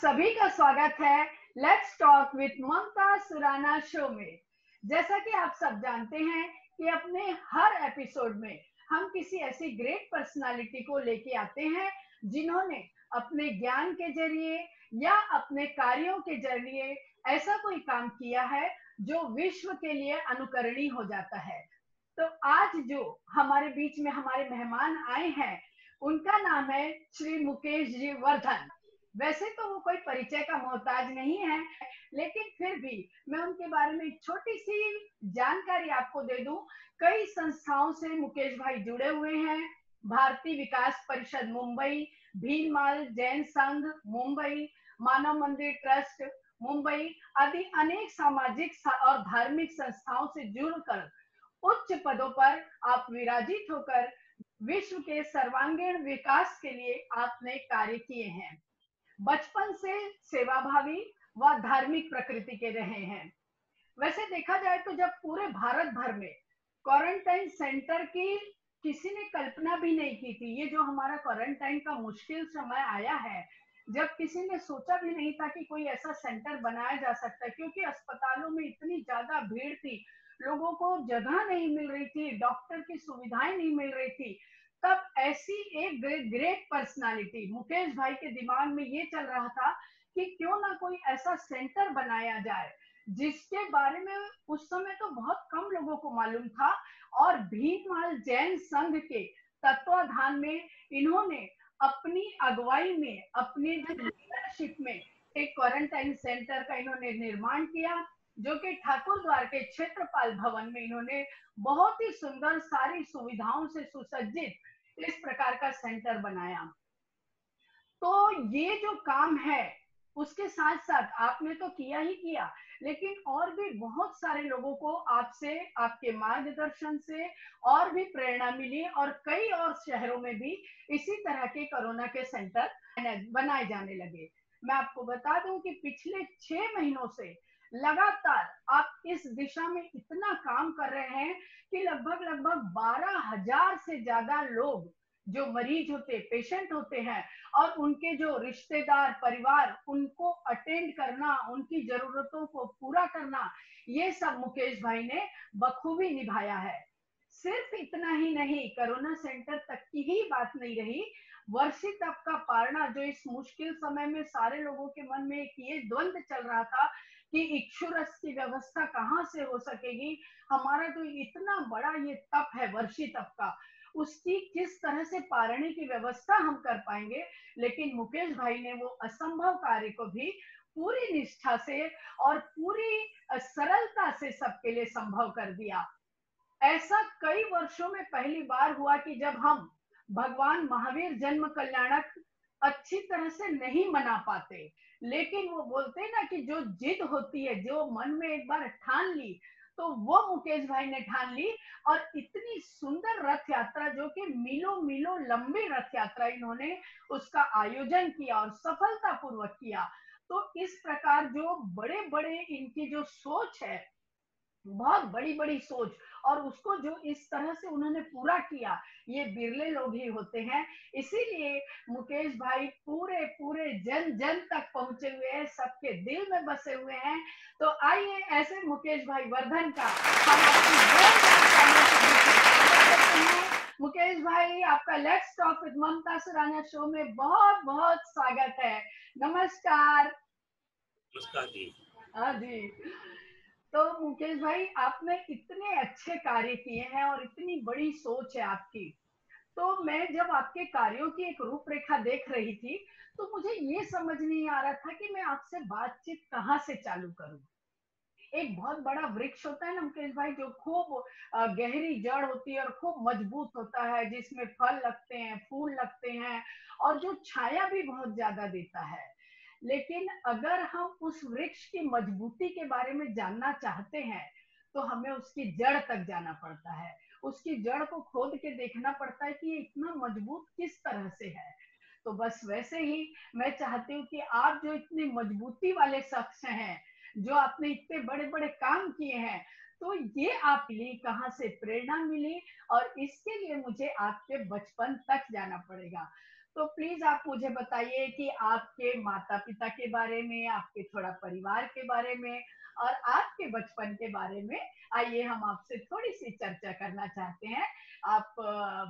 सभी का स्वागत है let's talk with Mamta Surana show में। जैसा कि आप सब जानते हैं कि अपने हर एपिसोड में हम किसी ऐसी ग्रेट पर्सनालिटी को लेके आते हैं जिन्होंने अपने ज्ञान के जरिए या अपने कार्यों के जरिए ऐसा कोई काम किया है जो विश्व के लिए अनुकरणीय हो जाता है। तो आज जो हमारे बीच में हमारे मेहमान आए हैं उनका नाम है श्री मुकेश जी वर्धन। वैसे तो वो कोई परिचय का मोहताज नहीं है, लेकिन फिर भी मैं उनके बारे में छोटी सी जानकारी आपको दे दूं। कई संस्थाओं से मुकेश भाई जुड़े हुए हैं। भारतीय विकास परिषद मुंबई, भीममाल जैन संघ मुंबई, मानव मंदिर ट्रस्ट मुंबई आदि अनेक सामाजिक और धार्मिक संस्थाओं से जुड़कर उच्च पदों पर आप विराजित होकर विश्व के सर्वांगीण विकास के लिए आपने कार्य किए हैं। बचपन से सेवाभावी व धार्मिक प्रकृति के रहे हैं। वैसे देखा जाए तो जब पूरे भारत भर में क्वारंटाइन सेंटर की किसी ने कल्पना भी नहीं की थी, ये जो हमारा क्वारंटाइन का मुश्किल समय आया है, जब किसी ने सोचा भी नहीं था कि कोई ऐसा सेंटर बनाया जा सकता है, क्योंकि अस्पतालों में इतनी ज्यादा भीड़ थी, लोगों को जगह नहीं मिल रही थी, डॉक्टर की सुविधाएं नहीं मिल रही थी। तब ऐसी एक ग्रेट पर्सनालिटी मुकेश भाई के दिमाग में ये चल रहा था कि क्यों ना कोई ऐसा सेंटर बनाया जाए जिसके बारे में उस समय तो बहुत कम लोगों को मालूम था। और भीममाल जैन संघ के तत्वाधान में इन्होंने अपनी अगुवाई में, अपनी लीडरशिप में एक क्वारंटाइन सेंटर का इन्होंने निर्माण किया, जो कि ठाकुर द्वार के क्षेत्रपाल भवन में इन्होंने बहुत ही सुंदर सारी सुविधाओं से सुसज्जित इस प्रकार का सेंटर बनाया। तो ये जो काम है उसके साथ साथ आपने तो किया ही किया, लेकिन और भी बहुत सारे लोगों को आपसे, आपके मार्गदर्शन से और भी प्रेरणा मिली और कई और शहरों में भी इसी तरह के कोरोना के सेंटर बनाए जाने लगे। मैं आपको बता दूं कि पिछले 6 महीनों से लगातार आप इस दिशा में इतना काम कर रहे हैं कि लगभग 12,000 से ज्यादा लोग जो मरीज होते, पेशेंट होते हैं और उनके जो रिश्तेदार, परिवार, उनको अटेंड करना, उनकी जरूरतों को पूरा करना, ये सब मुकेश भाई ने बखूबी निभाया है। सिर्फ इतना ही नहीं, कोरोना सेंटर तक की ही बात नहीं रही, वर्षी तप का पारना, जो इस मुश्किल समय में सारे लोगों के मन में एक ये द्वंद चल रहा था कि इक्षुरस की व्यवस्था कहाँ से हो सकेगी, हमारा तो इतना बड़ा ये तप है वर्षी तप का, उसकी किस तरह से पारने की व्यवस्था हम कर पाएंगे। लेकिन मुकेश भाई ने वो असंभव कार्य को भी पूरी निष्ठा से और पूरी सरलता से सबके लिए संभव कर दिया। ऐसा कई वर्षों में पहली बार हुआ कि जब हम भगवान महावीर जन्म कल्याणक अच्छी तरह से नहीं मना पाते, लेकिन वो बोलते ना कि जो जिद होती है, जो मन में एक बार ठान ली, तो वो मुकेश भाई ने ठान ली और इतनी सुंदर रथ यात्रा, जो कि मीलों मीलों लंबी रथ यात्रा, इन्होंने उसका आयोजन किया और सफलता पूर्वक किया। तो इस प्रकार जो बड़े बड़े इनकी जो सोच है, बहुत बड़ी बड़ी सोच, और उसको जो इस तरह से उन्होंने पूरा किया, ये बिरले लोग ही होते हैं। इसीलिए मुकेश भाई पूरे पूरे जन जन तक पहुंचे हुए हैं, सबके दिल में बसे हुए हैं। तो आइए ऐसे मुकेश भाई वर्धन का हम मुकेश भाई, आपका let's talk with Mamta Surana show में बहुत बहुत स्वागत है। नमस्कार। नमस्कार जी। हाँ जी। तो मुकेश भाई, आपने इतने अच्छे कार्य किए हैं और इतनी बड़ी सोच है आपकी, तो मैं जब आपके कार्यों की एक रूपरेखा देख रही थी, तो मुझे ये समझ नहीं आ रहा था कि मैं आपसे बातचीत कहाँ से चालू करूं। एक बहुत बड़ा वृक्ष होता है ना मुकेश भाई, जो खूब गहरी जड़ होती है और खूब मजबूत होता है, जिसमें फल लगते हैं, फूल लगते हैं, और जो छाया भी बहुत ज्यादा देता है। लेकिन अगर हम उस वृक्ष की मजबूती के बारे में जानना चाहते हैं, तो हमें उसकी जड़ तक जाना पड़ता है। उसकी जड़ को खोद के देखना पड़ता है कि ये इतना मजबूत किस तरह से है। तो बस वैसे ही मैं चाहती हूँ कि आप जो इतनी मजबूती वाले शख्स हैं, जो आपने इतने बड़े बड़े काम किए हैं, तो ये आप ली कहाँ से प्रेरणा मिली, और इसके लिए मुझे आपके बचपन तक जाना पड़ेगा। तो प्लीज आप मुझे बताइए कि आपके माता पिता के बारे में, आपके थोड़ा परिवार के बारे में, और आपके बचपन के बारे में आइए हम आपसे थोड़ी सी चर्चा करना चाहते हैं। आप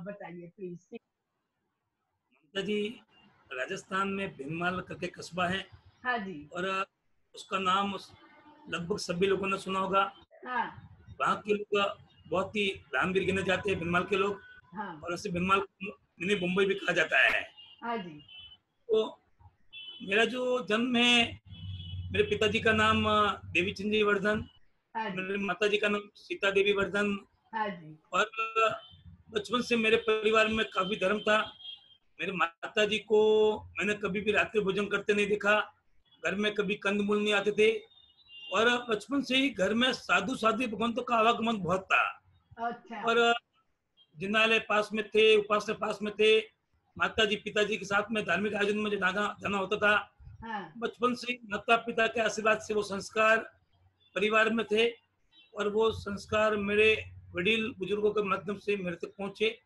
बताइए प्लीज। ममता जी, राजस्थान में भीनमाल करके कस्बा है। हाँ जी। और उसका नाम लगभग सभी लोगों ने सुना होगा। हाँ। वहाँ के लोग बहुत ही रामवीर गिने जाते हैं, भीनमाल के लोग। हाँ। और उसे भीनमाल मिनी मुंबई भी कहा जाता है। हाँ जी। तो मेरा जो जन्म है, मेरे पिताजी का नाम देवी चंद जी वर्धन, हाँ जी। मेरी माता जी का नाम सीता देवी वर्धन। हाँ जी। और बचपन से मेरे परिवार में काफी धर्म था। मेरे माता जी को मैंने कभी भी रात्रि भोजन करते नहीं देखा। घर में कभी कंदमूल नहीं आते थे। और बचपन से ही घर में साधु साध्वी भगवंतों का आवागमन बहुत था। अच्छा। और जिनालय पास में थे, उपासना पास में थे। माता जी पिताजी के साथ में धार्मिक आयोजन में जाना होता था। हाँ। बचपन से माता पिता के आशीर्वाद से वो संस्कार परिवार में थे। और वो संस्कार मेरे वडील बुजुर्गों के माध्यम से मेरे तक पहुंचे।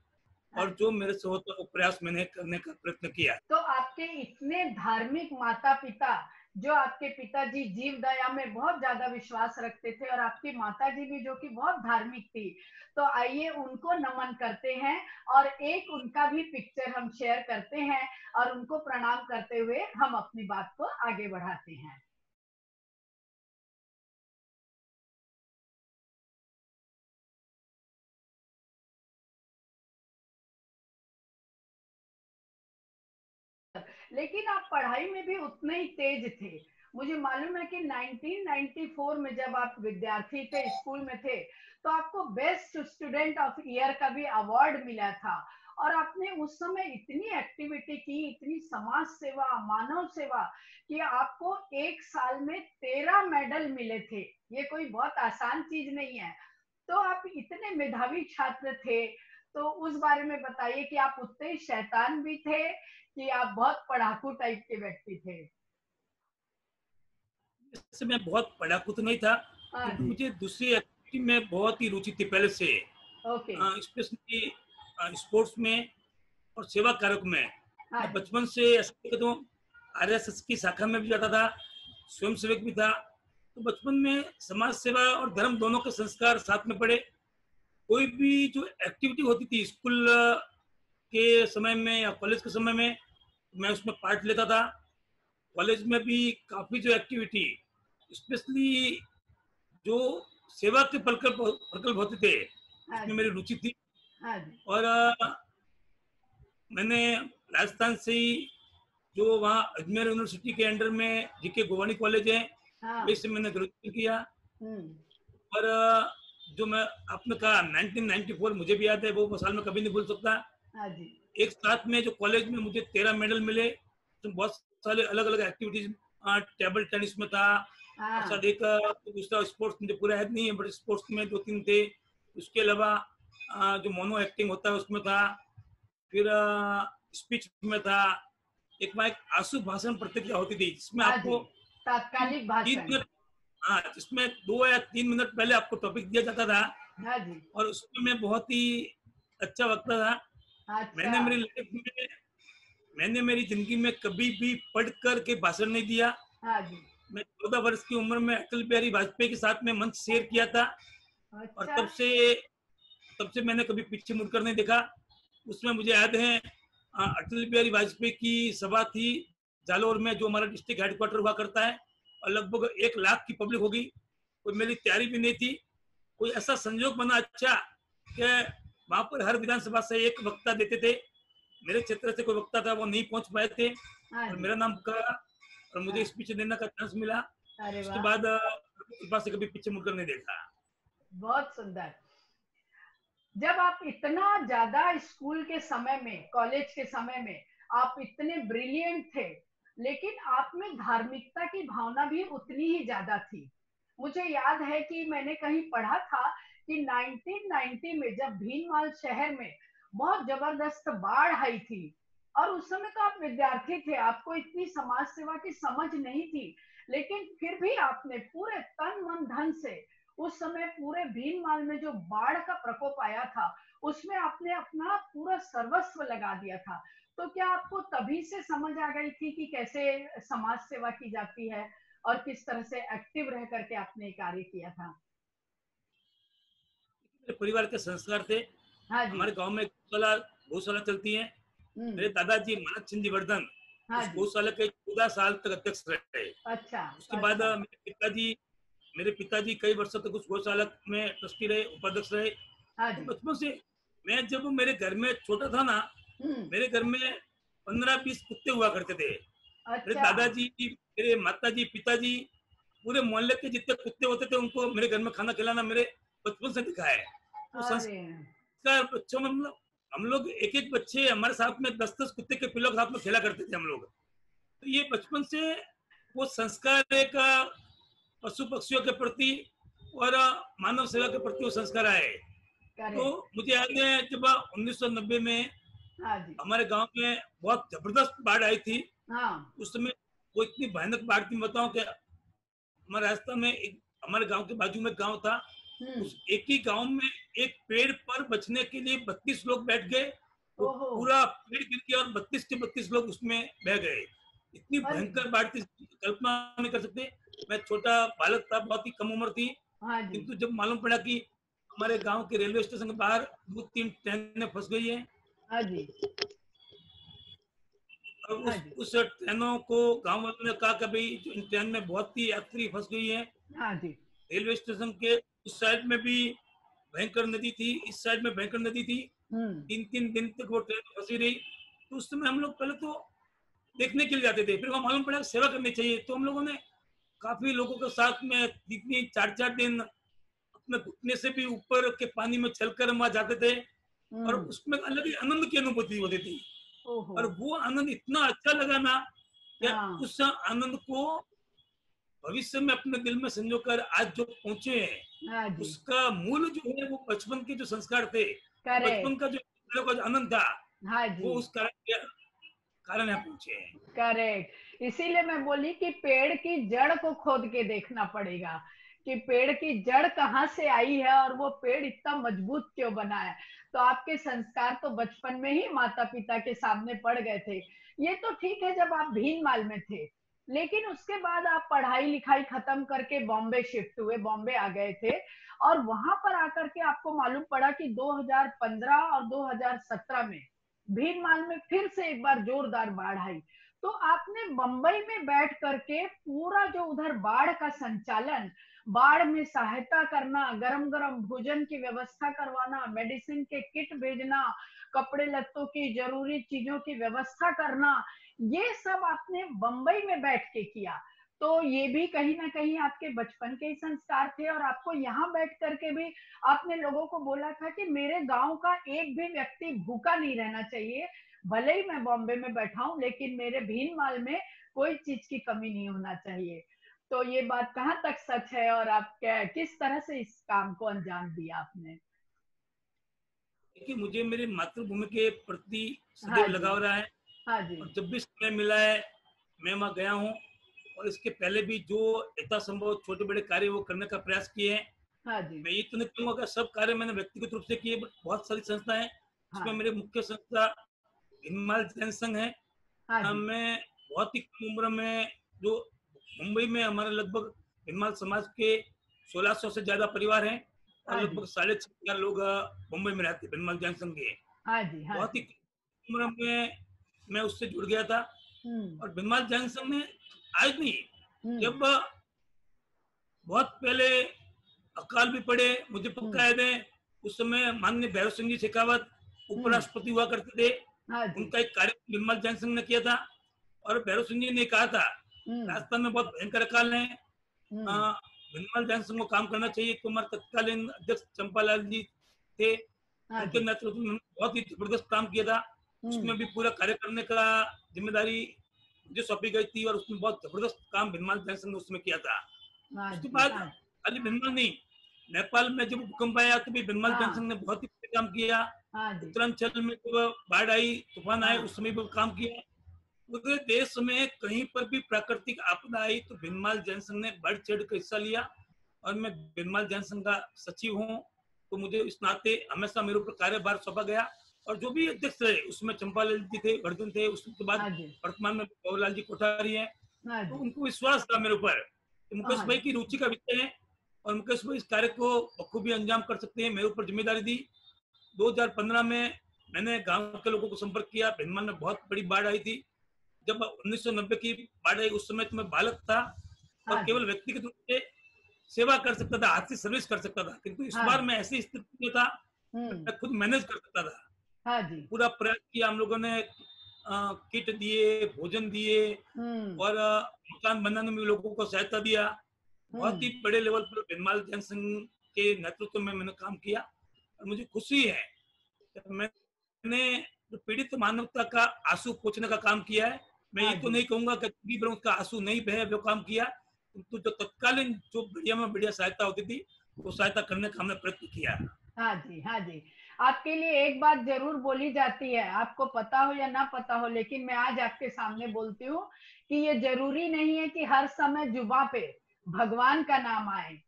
और जो मेरे से होता वो प्रयास मैंने करने का प्रयत्न किया। तो आपके इतने धार्मिक माता पिता, जो आपके पिताजी जीव दया में बहुत ज्यादा विश्वास रखते थे, और आपकी माता जी भी जो कि बहुत धार्मिक थी, तो आइए उनको नमन करते हैं, और एक उनका भी पिक्चर हम शेयर करते हैं, और उनको प्रणाम करते हुए हम अपनी बात को आगे बढ़ाते हैं। लेकिन आप पढ़ाई में भी उतने ही तेज थे। मुझे मालूम है कि 1994 में जब आप विद्यार्थी थे, स्कूल में थे, तो आपको बेस्ट स्टूडेंट ऑफ ईयर का भी अवार्ड मिला था। और आपने उस समय इतनी एक्टिविटी की, इतनी समाज सेवा, मानव सेवा, कि आपको एक साल में 13 मेडल मिले थे। ये कोई बहुत आसान चीज नहीं है। तो आप इतने मेधावी छात्र थे, तो उस बारे में बताइए कि आप उतने ही शैतान भी थे, कि आप बहुत पढ़ाकू टाइप के व्यक्ति थे। इससे मैं बहुत पढ़ाकू तो नहीं था, हाँ क्योंकि जी। मुझे दूसरी एक्टिविटी में बहुत ही रुचि थी पहले से। ओके। स्पेशली स्पोर्ट्स में और सेवा कार्य में। हाँ मैं जी। बचपन से ऐसा तो आरएसएस की शाखा में भी जाता था, स्वयं सेवक भी था। तो बचपन में समाज सेवा और धर्म दोनों के संस्कार साथ में पड़े। कोई भी जो एक्टिविटी होती थी स्कूल के समय में या कॉलेज के समय में, मैं उसमें पार्ट लेता था। कॉलेज में भी काफी जो एक्टिविटी, स्पेशली जो सेवा के प्रकल्प होते थे, हाँ उसमें जी। मेरी रुचि थी। हाँ जी। और मैंने राजस्थान से ही जो वहाँ अजमेर यूनिवर्सिटी के अंडर में जीके गोवानी कॉलेज है, हाँ। वैसे मैंने ग्रेजुएशन किया। हम्म। और जो मैं आपने कहा 1994 मुझे भी याद है, वो साल में कभी नहीं भूल सकता। हाँ जी। एक साथ में जो कॉलेज में मुझे 13 मेडल मिले, तो बहुत सारे अलग अलग एक्टिविटीज। टेबल टेनिस में था, और हाँ। शायद एक दूसरा स्पोर्ट्स मुझे पूरा याद नहीं है, बट स्पोर्ट्स में 2-3 थे। उसके अलावा जो मोनो एक्टिंग होता है उसमें था। फिर स्पीच में था। एक वहाँ एक आंसू भाषण प्रतिक्रिया होती थी, जिसमें हाँ जी। आपको तात्कालिक तीन भाषण। मिनट, हाँ, जिसमें 2 या 3 मिनट पहले आपको टॉपिक दिया जाता था। हाँ जी। और उसमें मैं बहुत ही अच्छा वक्ता था। अच्छा। मैंने मेरी लाइफ में मैंने मेरी जिंदगी में कभी भी पढ़ कर के भाषण नहीं दिया। हाँ जी। मैं 14 वर्ष की उम्र में अटल बिहारी वाजपेयी के साथ में मंच शेयर किया था। और अच्छा। तब से मैंने कभी पीछे मुड़कर नहीं देखा। उसमें मुझे याद है अटल बिहारी वाजपेयी की सभा थी जालोर में, जो हमारा डिस्ट्रिक्ट हेडक्वार्टर हुआ करता है। और लगभग 1 लाख की पब्लिक होगी। कोई मेरी तैयारी भी नहीं थी। कोई ऐसा संयोग बना अच्छा कि वहां पर हर विधानसभा से एक वक्ता देते थे। मेरे क्षेत्र से कोई वक्ता था, वो नहीं पहुंच पाए थे हाँ और जी। मेरा नाम का और मुझे हाँ। स्पीच देने का चांस मिला। अरे उसके वाह! बाद कृपा से कभी पीछे मुड़कर नहीं देखा। बहुत सुंदर। जब आप इतना ज्यादा स्कूल के समय में, कॉलेज के समय में आप इतने ब्रिलियंट थे, लेकिन आप में धार्मिकता की भावना भी उतनी ही ज्यादा थी। मुझे याद है कि मैंने कहीं पढ़ा था कि 1990 में जब भीनमाल शहर में बहुत जबरदस्त बाढ़ आई थी, और उस समय तो आप विद्यार्थी थे, आपको इतनी समाज सेवा की समझ नहीं थी, लेकिन फिर भी आपने पूरे तन मन धन से उस समय पूरे भीनमाल में जो बाढ़ का प्रकोप आया था, उसमें आपने अपना पूरा सर्वस्व लगा दिया था। तो क्या आपको तभी से समझ आ गई थी कि कैसे समाज सेवा की जाती है और किस तरह से एक्टिव रह करके आपने कार्य किया था? मेरे परिवार के संस्कार थे। हाँ जी। हमारे गांव में गौशाला चलती है। मेरे हम्म। दादाजी मानद चंदी वर्धन हाँ उस जी। गौशाला के 14 साल तक अध्यक्ष रहे। अच्छा। उसके बाद अच्छा। मेरे पिताजी कई वर्षों तक उस गौशाला में ट्रस्टी रहे, उपाध्यक्ष रहे। हाँ तो जी। बचपन से मैं जब मेरे घर में छोटा था ना, हम्म। मेरे घर में 15-20 कुत्ते हुआ करते थे। मेरे अच्छा। दादाजी, मेरे माताजी, पिताजी, पूरे मोहल्ले के जितने कुत्ते होते थे उनको मेरे घर में खाना खिलाना मेरे बचपन से दिखा है। तो अरे। संस्कार बच्चों में मतलब हम लोग एक एक बच्चे हमारे साथ में 10-10 कुत्ते के पिल्लों के साथ में खेला करते थे हम लोग। तो ये बचपन से वो संस्कार एक पशु पक्षियों के प्रति और मानव सेवा के प्रति वो संस्कार आए। तो करेक्ट। मुझे याद है जब 1990 में हाँ जी। हमारे गांव में बहुत जबरदस्त बाढ़ आई थी। हाँ। उस समय वो इतनी भयानक बाढ़ थी, मैं बताऊं कि हमारे रास्ता में एक हमारे गांव के बाजू में गांव था। हम्म। उस एक ही गांव में एक पेड़ पर बचने के लिए 32 लोग बैठ गए। वो ओहो। पूरा पेड़ गिर गया और 32 के 32 लोग उसमें बह गए। इतनी अरे। भयंकर बाढ़ थी, कल्पना नहीं कर सकते। मैं छोटा बालक था, बहुत ही कम उम्र थी, हाँ जी। किंतु जब मालूम पड़ा कि हमारे गांव के रेलवे स्टेशन के बाहर 2-3 ट्रेनें फंस गई है हाँ जी। और हाँ उस जी। उस ट्रेनों को गांव वालों ने कहा कि भाई इन ट्रेन में बहुत ही यात्री फंस गई है। हाँ जी। रेलवे स्टेशन के उस साइड में भी भयंकर नदी थी, इस साइड में भयंकर नदी थी। हम्म। 3-3 दिन तक वो ट्रेन फंसी रही। तो उस समय हम लोग पहले तो देखने के लिए जाते थे, फिर वहां मालूम पड़ा सेवा करनी चाहिए, तो हम लोगों ने काफी लोगों के साथ में 3-4 दिन अपने घुटने से भी ऊपर के पानी में चलकर हम वहां जाते थे और हम्म। उसमें अलग ही आनंद की अनुभूति होती थी। ओहो। और वो आनंद इतना अच्छा लगा ना कि हाँ। उस आनंद को भविष्य में अपने दिल में संजो कर आज जो पहुंचे हैं, हाँ जी। उसका मूल जो है वो बचपन के जो संस्कार थे, वो बचपन करेक्ट। का जो आनंद था, हाँ वो जी। उस कारण यहाँ पहुंचे हैं। करेक्ट, इसीलिए मैं बोली कि पेड़ की जड़ को खोद के देखना पड़ेगा कि पेड़ की जड़ कहाँ से आई है और वो पेड़ इतना मजबूत क्यों बना है। तो आपके संस्कार तो बचपन में ही माता पिता के सामने पड़ गए थे। ये तो ठीक है जब आप भीनमाल में थे, लेकिन उसके बाद आप पढ़ाई लिखाई खत्म करके बॉम्बे शिफ्ट हुए, बॉम्बे आ गए थे, और वहां पर आकर के आपको मालूम पड़ा कि 2015 और 2017 में भीनमाल में फिर से एक बार जोरदार बाढ़ आई। तो आपने बंबई में बैठ करके पूरा जो उधर बाढ़ का संचालन, बाढ़ में सहायता करना, गरम गरम भोजन की व्यवस्था करवाना, मेडिसिन के किट भेजना, कपड़े लत्तों की जरूरी चीजों की व्यवस्था करना, ये सब आपने बंबई में बैठ के किया। तो ये भी कहीं ना कहीं आपके बचपन के ही संस्कार थे, और आपको यहाँ बैठ करके भी आपने लोगों को बोला था कि मेरे गांव का एक भी व्यक्ति भूखा नहीं रहना चाहिए, भले ही मैं बॉम्बे में बैठा हूं, लेकिन मेरे भीनमाल में कोई चीज की कमी नहीं होना चाहिए। तो ये बात कहाँ तक सच है, और आप क्या किस तरह से इस काम को अंजाम दिया आपने? देखिए, मुझे मेरी मातृभूमि के प्रति हाँ सदैव जी। लगाव रहा है हाँ जी। और जब भी समय मिला है मैं वहां गया हूँ। और इसके पहले भी जो यथासंभव छोटे बड़े कार्य वो करने का प्रयास किए हैं। हाँ जी। मैं ये तो नहीं कहूंगा कि सब कार्य मैंने व्यक्तिगत रूप से किए, बट बहुत सारी संस्थाएं हैं हाँ। उसमें मेरे मुख्य संस्था हिमालय जैन संघ है। हाँ जी। मैं बहुत ही कम उम्र में जो मुंबई में हमारे लगभग हिमाल समाज के 1600 से ज्यादा परिवार हैं और हाँ लगभग जी। 4.5 लोग मुंबई में रहते हैं, हिमाल जैन संघ के। हाँ जी। हाँ बहुत ही जी। कम उम्र में मैं उससे जुड़ गया था। हम्म। और हिमाल जैन संघ में आज नहीं, हम्म। जब बहुत पहले अकाल भी पड़े, मुझे पक्का हम्म। याद है उस समय माननीय भैरव सिंह जी शेखावत उपराष्ट्रपति हुआ करते थे। उनका एक कार्यक्रम बिमल जैन सिंह ने किया था और भैरव सिंह जी ने कहा था राजस्थान में बहुत भयंकर अकाल है, बिमल जैन सिंह को काम करना चाहिए। तो हमारे तत्कालीन अध्यक्ष चंपालाल जी थे, उनके नेतृत्व में बहुत ही जबरदस्त काम किया था। उसमें भी पूरा कार्य करने का जिम्मेदारी मुझे सौंपी गई थी और उसमें बहुत जबरदस्त काम बिमल जैन सिंह ने उसमें किया था। उसके बाद खाली बिमल नहीं, नेपाल में जब भूकंप आया तो भी बिमल जैन सिंह ने बहुत ही काम किया। उत्तरांचल में जब बाढ़ आई, तूफान आए, उस समय भी काम किया। पूरे देश में कहीं पर भी प्राकृतिक आपदा आई तो बिमल जैन सिंह ने बढ़ चढ़ कर हिस्सा लिया और मैं बिमल जैन सिंह का सचिव हूँ, तो मुझे इस नाते हमेशा मेरे ऊपर कार्यभार सौंपा गया। और जो भी अध्यक्ष रहे उसमें चंपालाल जी थे, वर्धन थे, उसके बाद वर्तमान में बाबूलाल जी कोठारी हैं, तो उनको विश्वास था मेरे ऊपर तो मुकेश भाई की रुचि का विषय है और मुकेश भाई इस कार्य को बखूबी अंजाम कर सकते हैं। मेरे ऊपर जिम्मेदारी दी। 2015 में मैंने गांव के लोगों को संपर्क किया। भिनमल में बहुत बड़ी बाढ़ आई थी। जब 1990 की बाढ़ आई उस समय तो मैं बालक था और केवल व्यक्तिगत रूप से सेवा कर सकता था, आर्थिक सर्विस कर सकता था, किंतु इस बार मैं ऐसी स्थिति में था मैं खुद मैनेज कर सकता था। पूरा प्रयास किया हम लोगों ने, किट दिए, भोजन दिए और मकान बनाने में लोगों को सहायता दिया। बहुत ही बड़े लेवल पर बिमल जैन सिंह के नेतृत्व में मैंने काम किया और मुझे खुशी है मैंने जो पीड़ित मानवता का आंसू पोंछने का काम किया है। मैं ये तो नहीं कहूंगा कि का आंसू नहीं बहे, जो काम किया तो जो तत्कालीन जो बढ़िया में बढ़िया सहायता होती थी वो सहायता करने का हमने प्रयत्न किया। हाँ जी, हाँ जी। आपके लिए एक बात जरूर बोली जाती है, आपको पता हो या ना पता हो, लेकिन मैं आज आपके सामने बोलती हूँ कि ये जरूरी नहीं है कि हर समय जुबा पे भगवान का नाम आए।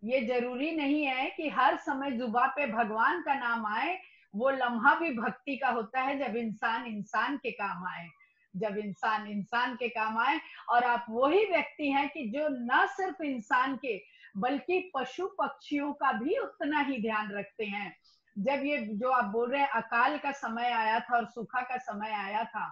ये जरूरी नहीं है कि हर समय जुबा पे भगवान का नाम आए। वो लम्हा भी भक्ति का होता है जब इंसान इंसान के काम आए, जब इंसान इंसान के काम आए। और आप वही व्यक्ति हैं कि जो न सिर्फ इंसान के बल्कि पशु पक्षियों का भी उतना ही ध्यान रखते हैं। जब ये जो आप बोल रहे हैं अकाल का समय आया था और सूखा का समय आया था,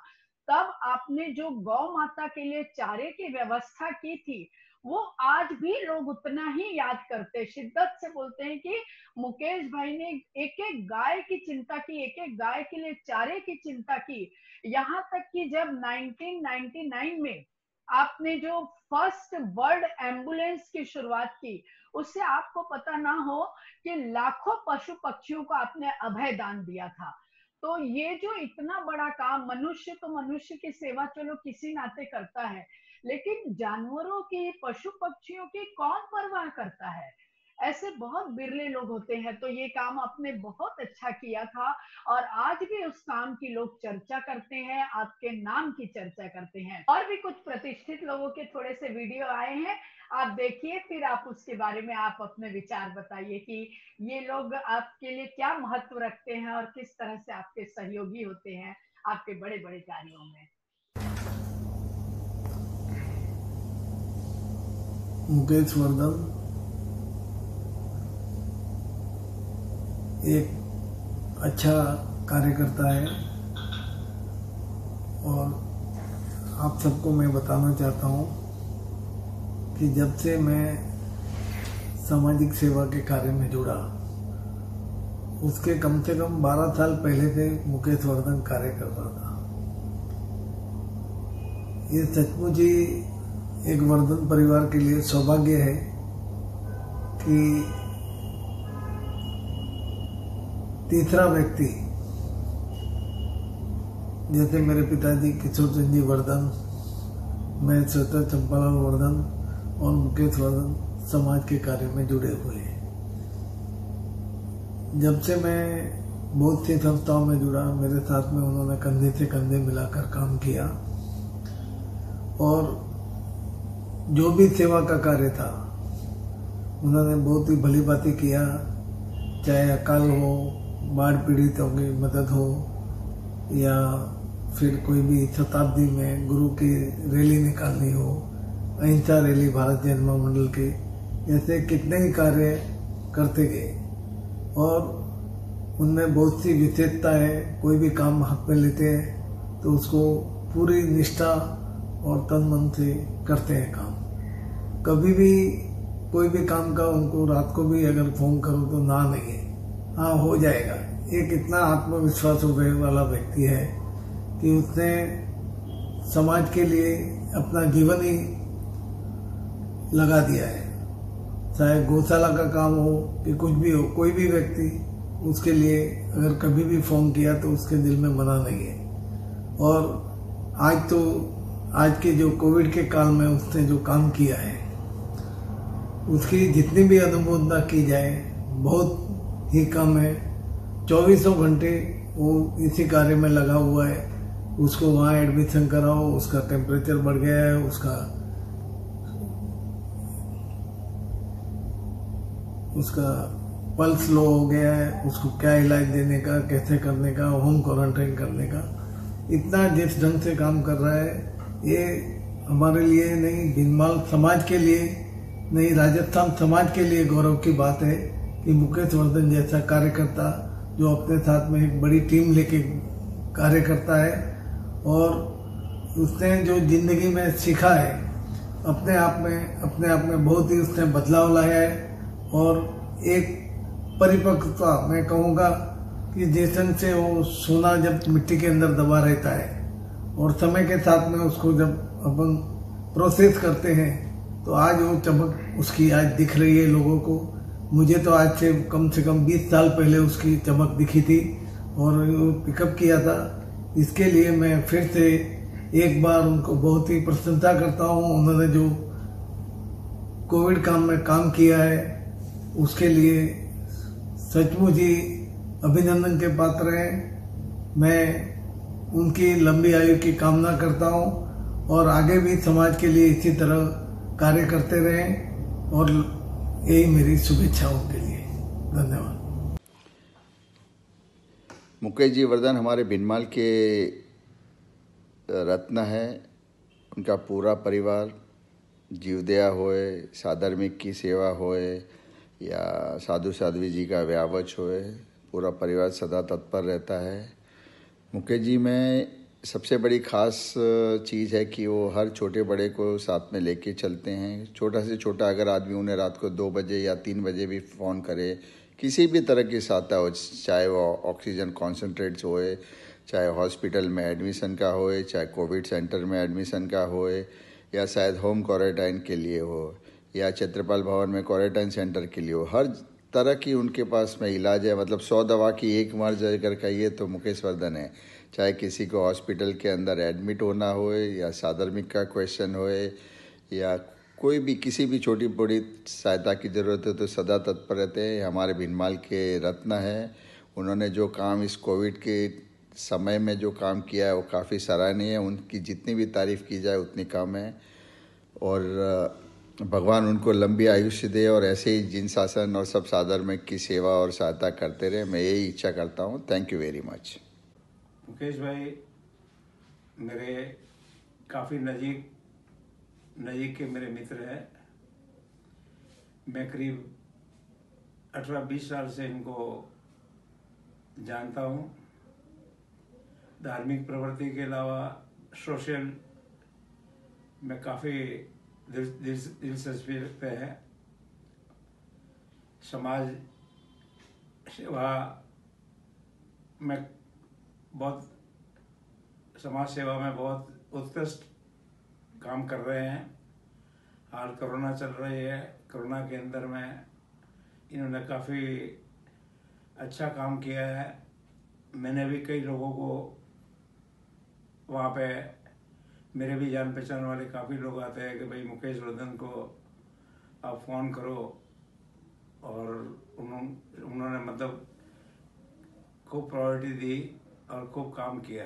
तब आपने जो गौ माता के लिए चारे की व्यवस्था की थी वो आज भी लोग उतना ही याद करते, शिद्दत से बोलते हैं कि मुकेश भाई ने एक एक गाय की चिंता की, एक एक गाय के लिए चारे की चिंता की। यहाँ तक कि जब 1999 में आपने जो फर्स्ट वर्ल्ड एम्बुलेंस की शुरुआत की, उससे आपको पता ना हो कि लाखों पशु पक्षियों को आपने अभय दान दिया था। तो ये जो इतना बड़ा काम, मनुष्य तो मनुष्य की सेवा चलो किसी नाते करता है, लेकिन जानवरों की, पशु पक्षियों की कौन परवाह करता है? ऐसे बहुत बिरले लोग होते हैं। तो ये काम आपने बहुत अच्छा किया था और आज भी उस काम की लोग चर्चा करते हैं, आपके नाम की चर्चा करते हैं। और भी कुछ प्रतिष्ठित लोगों के थोड़े से वीडियो आए हैं, आप देखिए, फिर आप उसके बारे में आप अपने विचार बताइए कि ये लोग आपके लिए क्या महत्व रखते हैं और किस तरह से आपके सहयोगी होते हैं आपके बड़े बड़े कार्यों में। मुकेश वर्धन एक अच्छा कार्यकर्ता है और आप सबको मैं बताना चाहता हूँ कि जब से मैं सामाजिक सेवा के कार्य में जुड़ा, उसके कम से कम 12 साल पहले से मुकेश वर्धन कार्य कर रहा था। ये सचमुच ही एक वर्धन परिवार के लिए सौभाग्य है कि तीसरा व्यक्ति, जैसे मेरे पिताजी किशोर चंद जी वर्धन, मैं स्वतः चंपालाल वर्धन और मुकेश वर्धन समाज के कार्य में जुड़े हुए हैं। जब से मैं बहुत सी संस्थाओं में जुड़ा, मेरे साथ में उन्होंने कंधे से कंधे मिलाकर काम किया और जो भी सेवा का कार्य था उन्होंने बहुत ही भली बातें किया। चाहे अकाल हो, बाढ़ पीड़ितों की मदद हो या फिर कोई भी शताब्दी में गुरु की रैली निकालनी हो, अहिंसा रैली भारत जैन महामंडल के, ऐसे कितने ही कार्य करते गए और उनमें बहुत सी विशेषता है। कोई भी काम हाथ में लेते हैं तो उसको पूरी निष्ठा और तन मन से करते हैं काम। कभी भी कोई भी काम का उनको रात को भी अगर फोन करो तो ना नहीं है, हाँ हो जाएगा। एक इतना आत्मविश्वास वाला व्यक्ति है कि उसने समाज के लिए अपना जीवन ही लगा दिया है। चाहे गौशाला का काम हो कि कुछ भी हो, कोई भी व्यक्ति उसके लिए अगर कभी भी फोन किया तो उसके दिल में मना नहीं है। और आज के जो कोविड के काल में उसने जो काम किया है उसकी जितनी भी अनुमोदना की जाए बहुत ही कम है। 24 घंटे वो इसी कार्य में लगा हुआ है। उसको वहाँ एडमिशन कराओ, उसका टेम्परेचर बढ़ गया है, उसका पल्स लो हो गया है, उसको क्या इलाज देने का, कैसे करने का, होम क्वारंटाइन करने का, इतना जिस ढंग से काम कर रहा है, ये हमारे लिए नहीं, भीनमाल समाज के लिए नहीं, राजस्थान समाज के लिए गौरव की बात है कि मुकेश वर्धन जैसा कार्यकर्ता जो अपने साथ में एक बड़ी टीम लेके कार्य करता है और उसने जो जिंदगी में सीखा है अपने आप में बहुत ही उसने बदलाव लाया है। और एक परिपक्वता, मैं कहूँगा कि जैसन से वो सोना जब मिट्टी के अंदर दबा रहता है और समय के साथ में उसको जब अपन प्रोसेस करते हैं तो आज वो चमक उसकी आज दिख रही है लोगों को। मुझे तो आज से कम 20 साल पहले उसकी चमक दिखी थी और वो पिकअप किया था। इसके लिए मैं फिर से एक बार उनको बहुत ही प्रशंसा करता हूँ। उन्होंने जो कोविड काम में काम किया है उसके लिए सचमुच ही अभिनंदन के पात्र हैं। मैं उनकी लंबी आयु की कामना करता हूँ और आगे भी समाज के लिए इसी तरह कार्य करते रहें और यही मेरी शुभेच्छाओं के लिए। धन्यवाद। मुकेश जी वर्धन हमारे भीनमाल के रत्न है। उनका पूरा परिवार जीवदया होए, साधर्मिक की सेवा होए या साधु साध्वी जी का व्यावच होए, पूरा परिवार सदा तत्पर रहता है। मुकेश जी में सबसे बड़ी खास चीज़ है कि वो हर छोटे बड़े को साथ में लेके चलते हैं। छोटा से छोटा अगर आदमी उन्हें रात को 2 बजे या 3 बजे भी फ़ोन करे, किसी भी तरह की सहायता हो, चाहे वो ऑक्सीजन कॉन्सेंट्रेट्स होए, चाहे हॉस्पिटल में एडमिशन का होए, चाहे कोविड सेंटर में एडमिशन का होए, या शायद होम क्वारंटाइन के लिए हो, या छत्रपाल भवन में क्वारंटाइन सेंटर के लिए हो, हर तरह की उनके पास में इलाज है। मतलब 100 दवा की एक मर्ज अगर कहिए तो मुकेश वर्धन है। चाहे किसी को हॉस्पिटल के अंदर एडमिट होना होए या साधर्मिक का क्वेश्चन होए या कोई भी किसी भी छोटी बड़ी सहायता की ज़रूरत है तो सदा तत्पर रहते हैं। हमारे भीनमाल के रत्न हैं। उन्होंने जो काम इस कोविड के समय में जो काम किया है वो काफ़ी सराहनीय है। उनकी जितनी भी तारीफ़ की जाए उतनी कम है और भगवान उनको लंबी आयुष्य दे और ऐसे ही जिन शासन और सब साधर्मिक की सेवा और सहायता करते रहे। मैं यही इच्छा करता हूँ। Thank you very much. Mukesh भाई मेरे काफ़ी नज़दीक के मेरे मित्र हैं। मैं करीब 18-20 साल से इनको जानता हूँ। धार्मिक प्रवृत्ति के अलावा सोशल में काफ़ी दिलचस्पी रखते हैं। समाज सेवा में बहुत उत्कृष्ट काम कर रहे हैं। हाल कोरोना चल रही है। कोरोना के अंदर में इन्होंने काफ़ी अच्छा काम किया है। मैंने भी कई लोगों को वहाँ पे, मेरे भी जान पहचान वाले काफ़ी लोग आते हैं कि भाई मुकेश वर्धन को आप फ़ोन करो, और उन्होंने मतलब खूब प्रायोरिटी दी और खूब काम किया।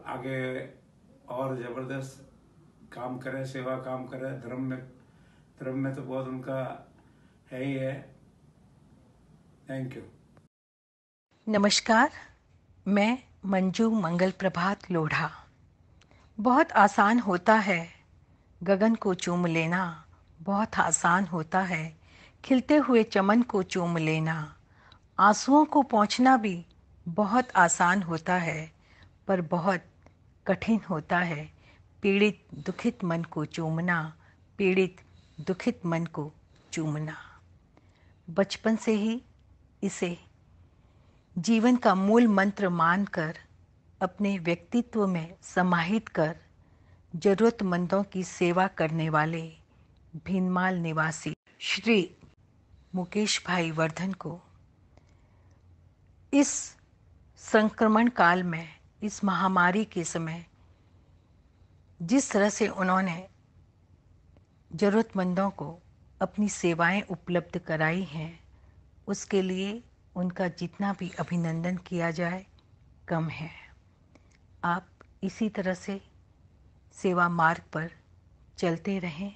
आगे और ज़बरदस्त काम करे, सेवा काम करे। धर्म में तो बहुत उनका है ही है। Thank you. नमस्कार, मैं मंजू मंगल प्रभात लोढ़ा। बहुत आसान होता है गगन को चूम लेना, बहुत आसान होता है खिलते हुए चमन को चूम लेना। आंसुओं को पोंछना भी बहुत आसान होता है, पर बहुत कठिन होता है पीड़ित दुखित मन को चूमना, पीड़ित दुखित मन को चूमना। बचपन से ही इसे जीवन का मूल मंत्र मानकर अपने व्यक्तित्व में समाहित कर जरूरतमंदों की सेवा करने वाले भीनमाल निवासी श्री मुकेश भाई वर्धन को इस संक्रमण काल में, इस महामारी के समय जिस तरह से उन्होंने ज़रूरतमंदों को अपनी सेवाएं उपलब्ध कराई हैं, उसके लिए उनका जितना भी अभिनंदन किया जाए कम है। आप इसी तरह से सेवा मार्ग पर चलते रहें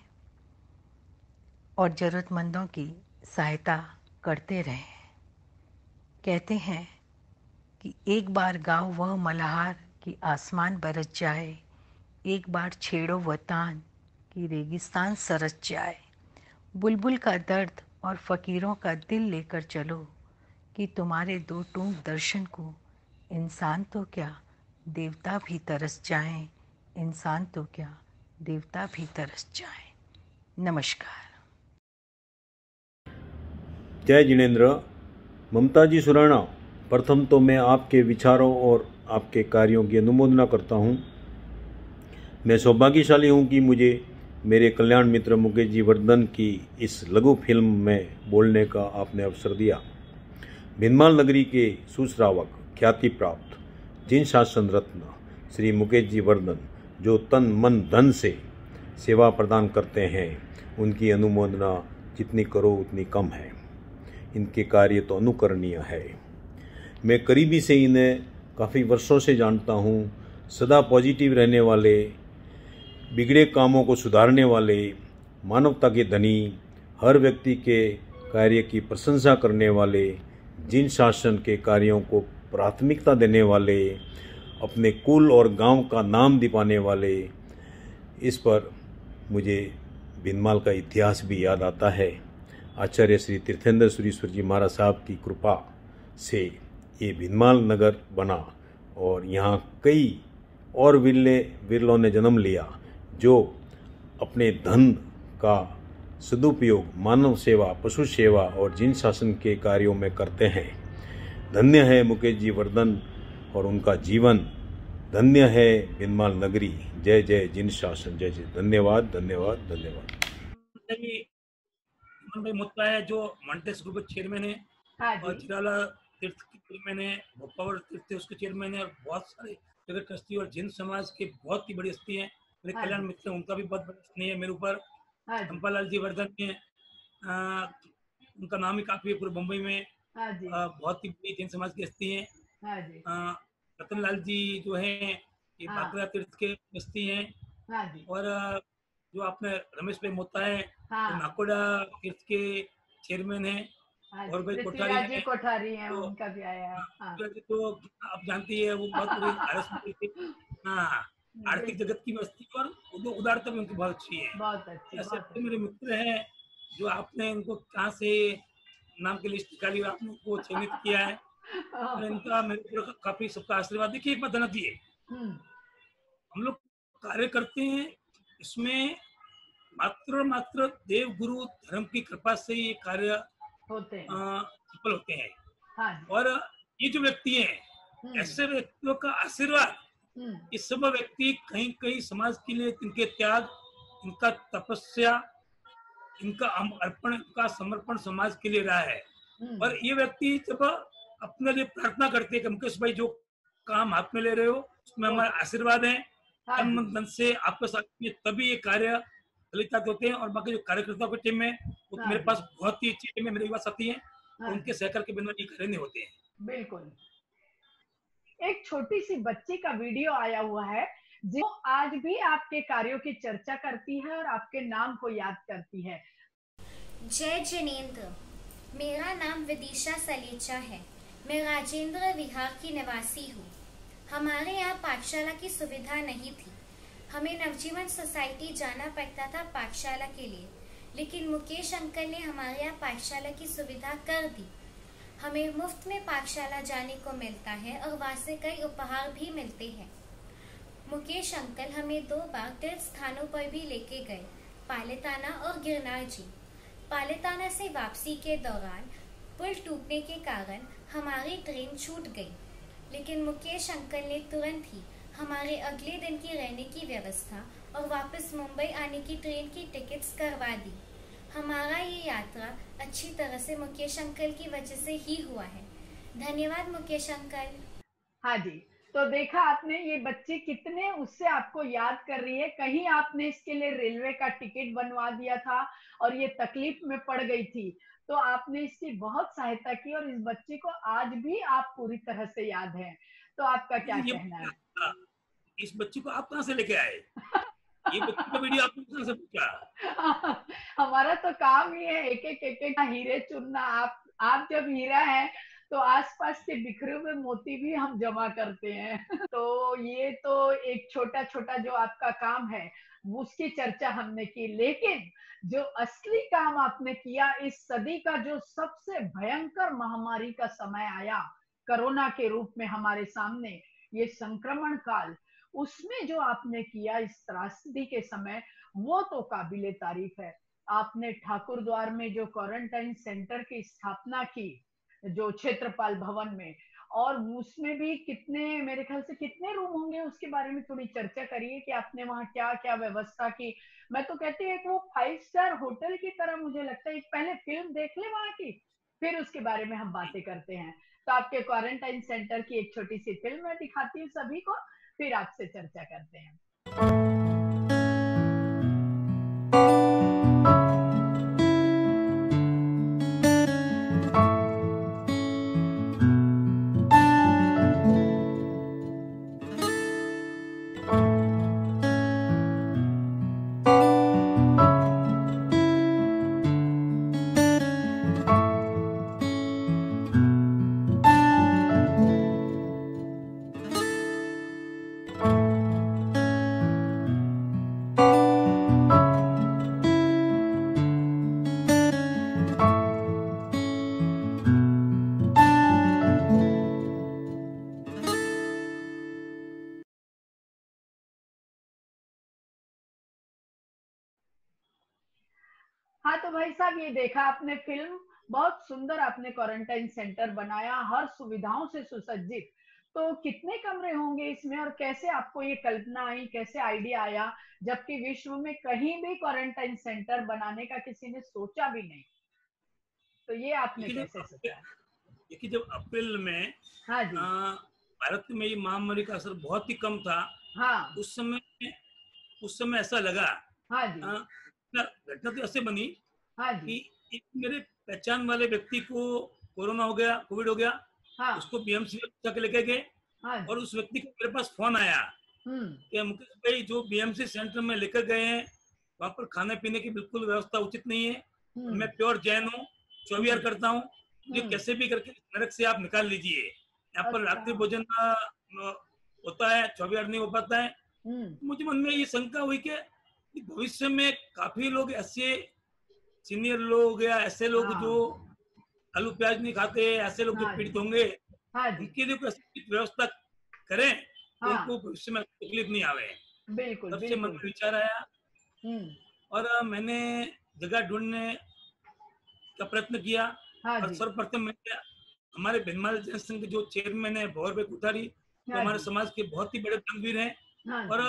और ज़रूरतमंदों की सहायता करते रहें। कहते हैं कि एक बार गाओ वह मल्हार कि आसमान बरस जाए, एक बार छेड़ो वह तान कि रेगिस्तान सरस जाए। बुलबुल का दर्द और फ़कीरों का दिल लेकर चलो कि तुम्हारे दो टूक दर्शन को इंसान तो क्या देवता भी तरस जाएं, इंसान तो क्या देवता भी तरस जाएं। नमस्कार। जय जिनेन्द्र। ममता जी सुराणा, प्रथम तो मैं आपके विचारों और आपके कार्यों की अनुमोदना करता हूँ। मैं सौभाग्यशाली हूँ कि मुझे मेरे कल्याण मित्र मुकेश जी वर्धन की इस लघु फिल्म में बोलने का आपने अवसर दिया। भीनमाल नगरी के सुश्रावक, ख्याति प्राप्त, जिन शासन रत्न श्री मुकेश जी वर्धन जो तन मन धन से सेवा प्रदान करते हैं, उनकी अनुमोदना जितनी करो उतनी कम है। इनके कार्य तो अनुकरणीय है। मैं करीबी से इन्हें काफ़ी वर्षों से जानता हूँ। सदा पॉजिटिव रहने वाले, बिगड़े कामों को सुधारने वाले, मानवता के धनी, हर व्यक्ति के कार्य की प्रशंसा करने वाले, जिन शासन के कार्यों को प्राथमिकता देने वाले, अपने कुल और गांव का नाम दिपाने वाले। इस पर मुझे भीनमाल का इतिहास भी याद आता है। आचार्य श्री तीर्थेंद्र सुरीश्वर जी महाराज साहब की कृपा से ये भीनमाल नगर बना और यहाँ कई और विरलों ने जन्म लिया जो अपने धन का सदुपयोग मानव सेवा, पशु सेवा और जिन शासन के कार्यों में करते हैं। धन्य है मुकेश जी वर्धन और उनका जीवन, धन्य है भीनमाल नगरी। जय जय जिन शासन, जय जय। धन्यवाद धन्यवाद धन्यवाद। मुत्ता है जो मंटेस ग्रुप के चेयरमैन है और चिराला तीर्थ के चेयरमैन है, भोपावर तीर्थ उसके चेयरमैन है और बहुत सारे जगत ट्रस्टी और जिन समाज के बहुत ही बड़ी हस्ती है। मेरे कल्याण मित्र, उनका भी बहुत बड़ा स्नेह है मेरे ऊपर। चंपालाल जी वर्धन के उनका नाम ही काफी है पूरे मुंबई में। बहुत ही बड़ी जैन समाज की हस्ती है। रतनलाल जी जो है ये बाकरा तीर्थ के हस्ती हैं और जो आपने रमेश भाई मोता है तो नाकोड़ा तीर्थ के चेयरमैन है और भाई कोठारी है, उनका भी आया है। तो आप जानती है वो बहुत बड़ी आर्थिक जगत की हस्ती और उदारता भी उनकी बहुत अच्छी है। बहुत अच्छी। ऐसे मेरे मित्र हैं जो आपने इनको कहाँ से नाम की लिस्ट निकाली और आपने उनको चयनित किया है और इनका मेरे ऊपर काफी सबका आशीर्वाद। देखिए एक बात धनती है, हम लोग कार्य करते हैं, इसमें मात्र देव गुरु धर्म की कृपा से ये कार्य सफल होते हैं। और ये जो व्यक्ति हैं, ऐसे व्यक्तियों का आशीर्वाद, ये सब व्यक्ति कहीं कहीं समाज के लिए इनके त्याग, इनका तपस्या, इनका अर्पण, इनका समर्पण समाज के लिए रहा है। और ये व्यक्ति जब अपने लिए प्रार्थना करते हैं कि मुकेश भाई जो काम हाथ में ले रहे हो उसमें हमारा आशीर्वाद है, तन मन धन से आपके साथ में, तभी ये कार्य फलित होते हैं। और बाकी जो कार्यकर्ताओं की टीम है वो तो मेरे पास बहुत ही अच्छी टीम है, मेरे पास आती है, उनके सहकार के बिना ये कार्य नहीं होते हैं। बिल्कुल। एक छोटी सी बच्ची का वीडियो आया हुआ है जो आज भी आपके कार्यों की चर्चा करती है और आपके नाम को याद करती है। जय जिनेन्द्र। मेरा नाम विदिशा सलीचा है। मैं राजेंद्र विहार की निवासी हूँ। हमारे यहाँ पाठशाला की सुविधा नहीं थी। हमें नवजीवन सोसाइटी जाना पड़ता था पाठशाला के लिए, लेकिन मुकेश अंकल ने हमारे यहाँ पाठशाला की सुविधा कर दी। हमें मुफ्त में पाठशाला जाने को मिलता है और वहाँ से कई उपहार भी मिलते हैं। मुकेश अंकल हमें 2 बार तीर्थ स्थानों पर भी लेके गए, पालिताना और गिरनार जी। पालिताना से वापसी के दौरान पुल टूटने के कारण हमारी ट्रेन छूट गई, लेकिन मुकेश अंकल ने तुरंत ही हमारे अगले दिन की रहने की व्यवस्था और वापस मुंबई आने की ट्रेन की टिकट्स करवा दी। हमारा ये यात्रा अच्छी तरह से मुकेश अंकल की वजह से ही हुआ है। धन्यवाद मुकेश अंकल। हाँ जी, तो देखा आपने ये बच्ची कितने उससे आपको याद कर रही है। कहीं आपने इसके लिए रेलवे का टिकट बनवा दिया था और ये तकलीफ में पड़ गई थी, तो आपने इसकी बहुत सहायता की और इस बच्ची को आज भी आप पूरी तरह से याद है। तो आपका क्या कहना है? इस बच्ची को आप कहाँ से लेके आए? ये बच्ची का वीडियो आपने कहाँ से पूछा? हमारा तो काम ही है एक हीरे चुनना। आप जब हीरा है तो आसपास के बिखरे हुए मोती भी हम जमा करते हैं। तो ये तो एक छोटा छोटा जो आपका काम है उसकी चर्चा हमने की, लेकिन जो असली काम आपने किया इस सदी का जो सबसे भयंकर महामारी का समय आया कोरोना के रूप में हमारे सामने, ये संक्रमण काल, उसमें जो आपने किया इस त्रासदी के समय, वो तो काबिले तारीफ है। आपने ठाकुर द्वार में जो क्वारंटाइन सेंटर की स्थापना की, जो क्षेत्रपाल भवन में, और उसमें भी कितने, मेरे ख्याल से कितने रूम होंगे, उसके बारे में थोड़ी चर्चा करिए कि आपने वहाँ क्या क्या व्यवस्था की। मैं तो कहती हूँ वो 5 स्टार होटल की तरह मुझे लगता है। पहले फिल्म देख ले वहाँ की, फिर उसके बारे में हम बातें करते हैं। तो आपके क्वारंटाइन सेंटर की एक छोटी सी फिल्म मैं दिखाती हूँ सभी को, फिर आपसे चर्चा करते हैं। हाँ तो भाई साहब, ये देखा आपने फिल्म, बहुत सुंदर आपने क्वारंटाइन सेंटर बनाया, हर सुविधाओं से सुसज्जित। तो कितने कमरे होंगे इसमें और कैसे आपको ये कल्पना आई, कैसे आइडिया आया, जबकि विश्व में कहीं भी क्वारंटाइन सेंटर बनाने का किसी ने सोचा भी नहीं, तो ये आपने कैसे सोचा? देखिए, जब अप्रैल में हाँ जी, भारत में ये महामारी का असर बहुत ही कम था, हाँ उस समय ऐसा लगा, हाँ जी, घटना तो ऐसे बनी हाँ जी, कि एक मेरे पहचान वाले व्यक्ति को कोरोना हो गया, कोविड हो गया, हाँ उसको बीएमसी तक लेके गए, हाँ जी, और उस व्यक्ति को मेरे पास फोन आया कि मुकेश भाई, जो बीएमसी सेंटर में लेकर गए हैं वहां पर खाने पीने की बिल्कुल व्यवस्था उचित नहीं है, मैं प्योर जैन हूँ, 24 आवर करता हूँ, ये कैसे भी करके नरक से आप निकाल लीजिए। यहाँ पर रात्रि भोजन होता है, 24 आवर नहीं हो पाता है। मुझे मन में ये शंका हुई कि भविष्य में काफी लोग ऐसे सीनियर लोग या ऐसे लोग जो आलू प्याज नहीं खाते, ऐसे लोग जो पीड़ित होंगे, उनके लिए कोई व्यवस्था करें तो उनको भविष्य में तकलीफ नहीं आवे। बिल्कुल, तब से मन में विचार आया और मैंने जगह ढूंढने का प्रयत्न किया। और सर्वप्रथम मैंने हमारे भिनमाल जन संघ के जो चेयरमैन है भौर भाई कुठारी, जो हमारे समाज के बहुत ही बड़े दानवीर हैं, और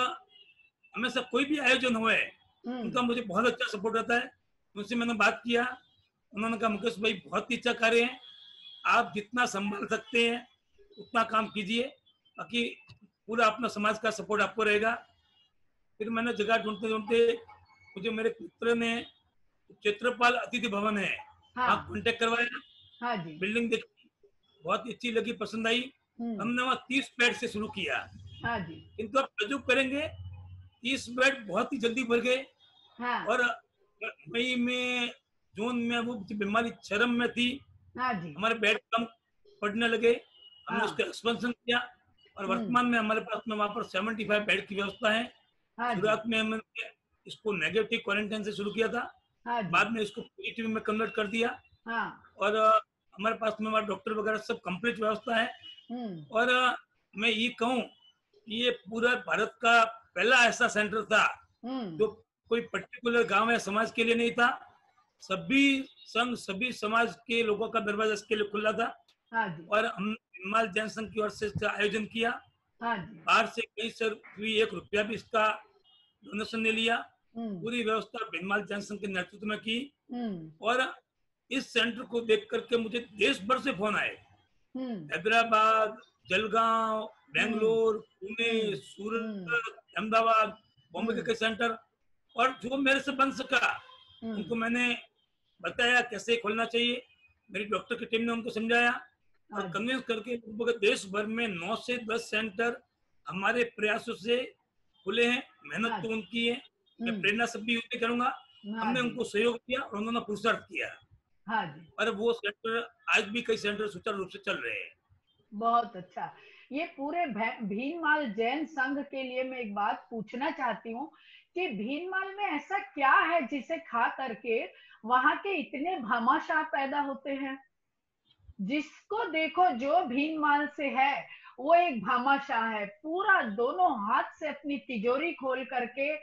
हमेशा कोई भी आयोजन हुए उनका मुझे बहुत अच्छा सपोर्ट रहता है। उनसे मैंने बात किया, उन्होंने कहा मुकेश भाई बहुत ही अच्छा कार्य है, आप जितना संभाल सकते हैं उतना काम कीजिए, बाकी पूरा अपना समाज का सपोर्ट आपको रहेगा। फिर मैंने जगह ढूंढते ढूंढते मुझे मेरे मित्र ने क्षेत्रपाल अतिथि भवन है वहाँ कॉन्टेक्ट करवाया, बिल्डिंग देखी, बहुत ही अच्छी लगी, पसंद आई। हमने वहाँ 30 बेड से शुरू किया, किंतु आप तजुब करेंगे 30 बेड बहुत ही जल्दी भर गए। और मई में, जून में वो बीमारी चरम में थी, हमारे बेड कम पड़ने लगे, हमने उसका एक्सपेंशन किया और वर्तमान में हमारे पास में वहाँ पर 75 बेड की व्यवस्था है। शुरुआत में हमने इसको नेगेटिव क्वारंटाइन से शुरू किया था, बाद में इसको पॉजिटिव में कन्वर्ट कर दिया, और हमारे पास में हमारे डॉक्टर वगैरह सब कंप्लीट व्यवस्था है। और मैं ये कहूँ ये पूरा भारत का पहला ऐसा सेंटर था जो कोई पर्टिकुलर गांव या समाज के लिए नहीं था, सभी संघ, सभी समाज के लोगों का दरवाजा इसके लिए खुला था। हाँ जी। और हम भीनमाल जैन संघ की ओर से इसका आयोजन किया। हाँ जी। बाहर से कहीं से भी 1 रुपया भी इसका डोनेशन नहीं लिया। पूरी व्यवस्था भीनमाल जैन संघ के नेतृत्व में की। और इस सेंटर को देख करके मुझे देश भर से फोन आए। हैदराबाद, जलगांव, बेंगलोर, पुणे, सूरत, अहमदाबाद, बॉम्बे के कई सेंटर। और जो मेरे से बन सका उनको मैंने बताया कैसे खोलना चाहिए। मेरी डॉक्टर की टीम ने उनको समझाया और कन्विंस करके लगभग देश भर में 9 से 10 सेंटर हमारे प्रयासों से खुले हैं। मेहनत तो उनकी है, मैं प्रेरणा सब भी उनकी करूंगा। हमने उनको सहयोग किया और उन्होंने पुरुषार्थ किया। हाँ जी। और वो सेंटर आज भी कई सेंटर सुचारू रूप से चल रहे हैं। बहुत अच्छा। ये पूरे भीनमाल जैन संघ के लिए मैं एक बात पूछना चाहती हूँ कि भीनमाल में ऐसा क्या है जिसे खा करके वहां के इतने भामाशाह पैदा होते हैं? जिसको देखो जो भीनमाल से है वो एक भामाशाह है। पूरा दोनों हाथ से अपनी तिजोरी खोल करके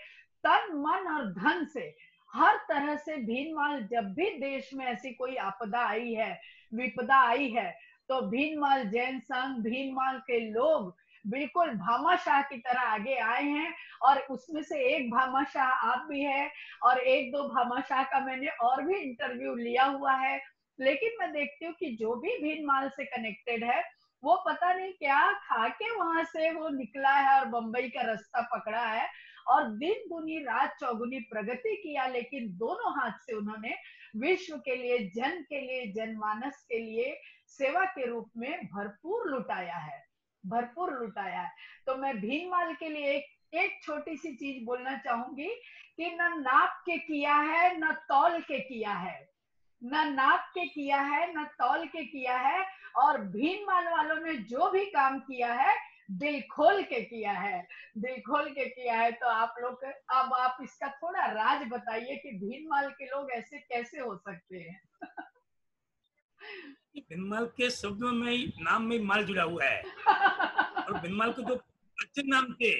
तन मन और धन से हर तरह से भीनमाल, जब भी देश में ऐसी कोई आपदा आई है, विपदा आई है, तो भीनमाल जैन संघ, भीनमाल के लोग बिल्कुल भामाशाह की तरह आगे आए हैं। और उसमें से एक भामाशाह आप भी है और 1-2 भामाशाह का मैंने और भी इंटरव्यू लिया हुआ है। लेकिन मैं देखती हूँ कि जो भी भीनमाल से कनेक्टेड है वो पता नहीं क्या खा के वहां से वो निकला है और बंबई का रास्ता पकड़ा है और दिन दुनी रात चौगुनी प्रगति किया। लेकिन दोनों हाथ से उन्होंने विश्व के लिए, जन के लिए, जनमानस के लिए सेवा के रूप में भरपूर लुटाया है, भरपूर लुटाया है। तो मैं भीनमाल के लिए एक छोटी सी चीज बोलना चाहूंगी कि न नाप के किया है, न तौल के किया है, न नाप के किया है, न तौल के किया है। और भीनमाल वालों ने जो भी काम किया है दिल खोल के किया है, दिल खोल के किया है। तो आप लोग अब आप इसका थोड़ा राज बताइए कि भीनमाल के लोग ऐसे कैसे हो सकते हैं? भीनमाल के शब्दों में ही, नाम में माल जुड़ा हुआ है। और भीनमाल के जो प्राचीन नाम थे,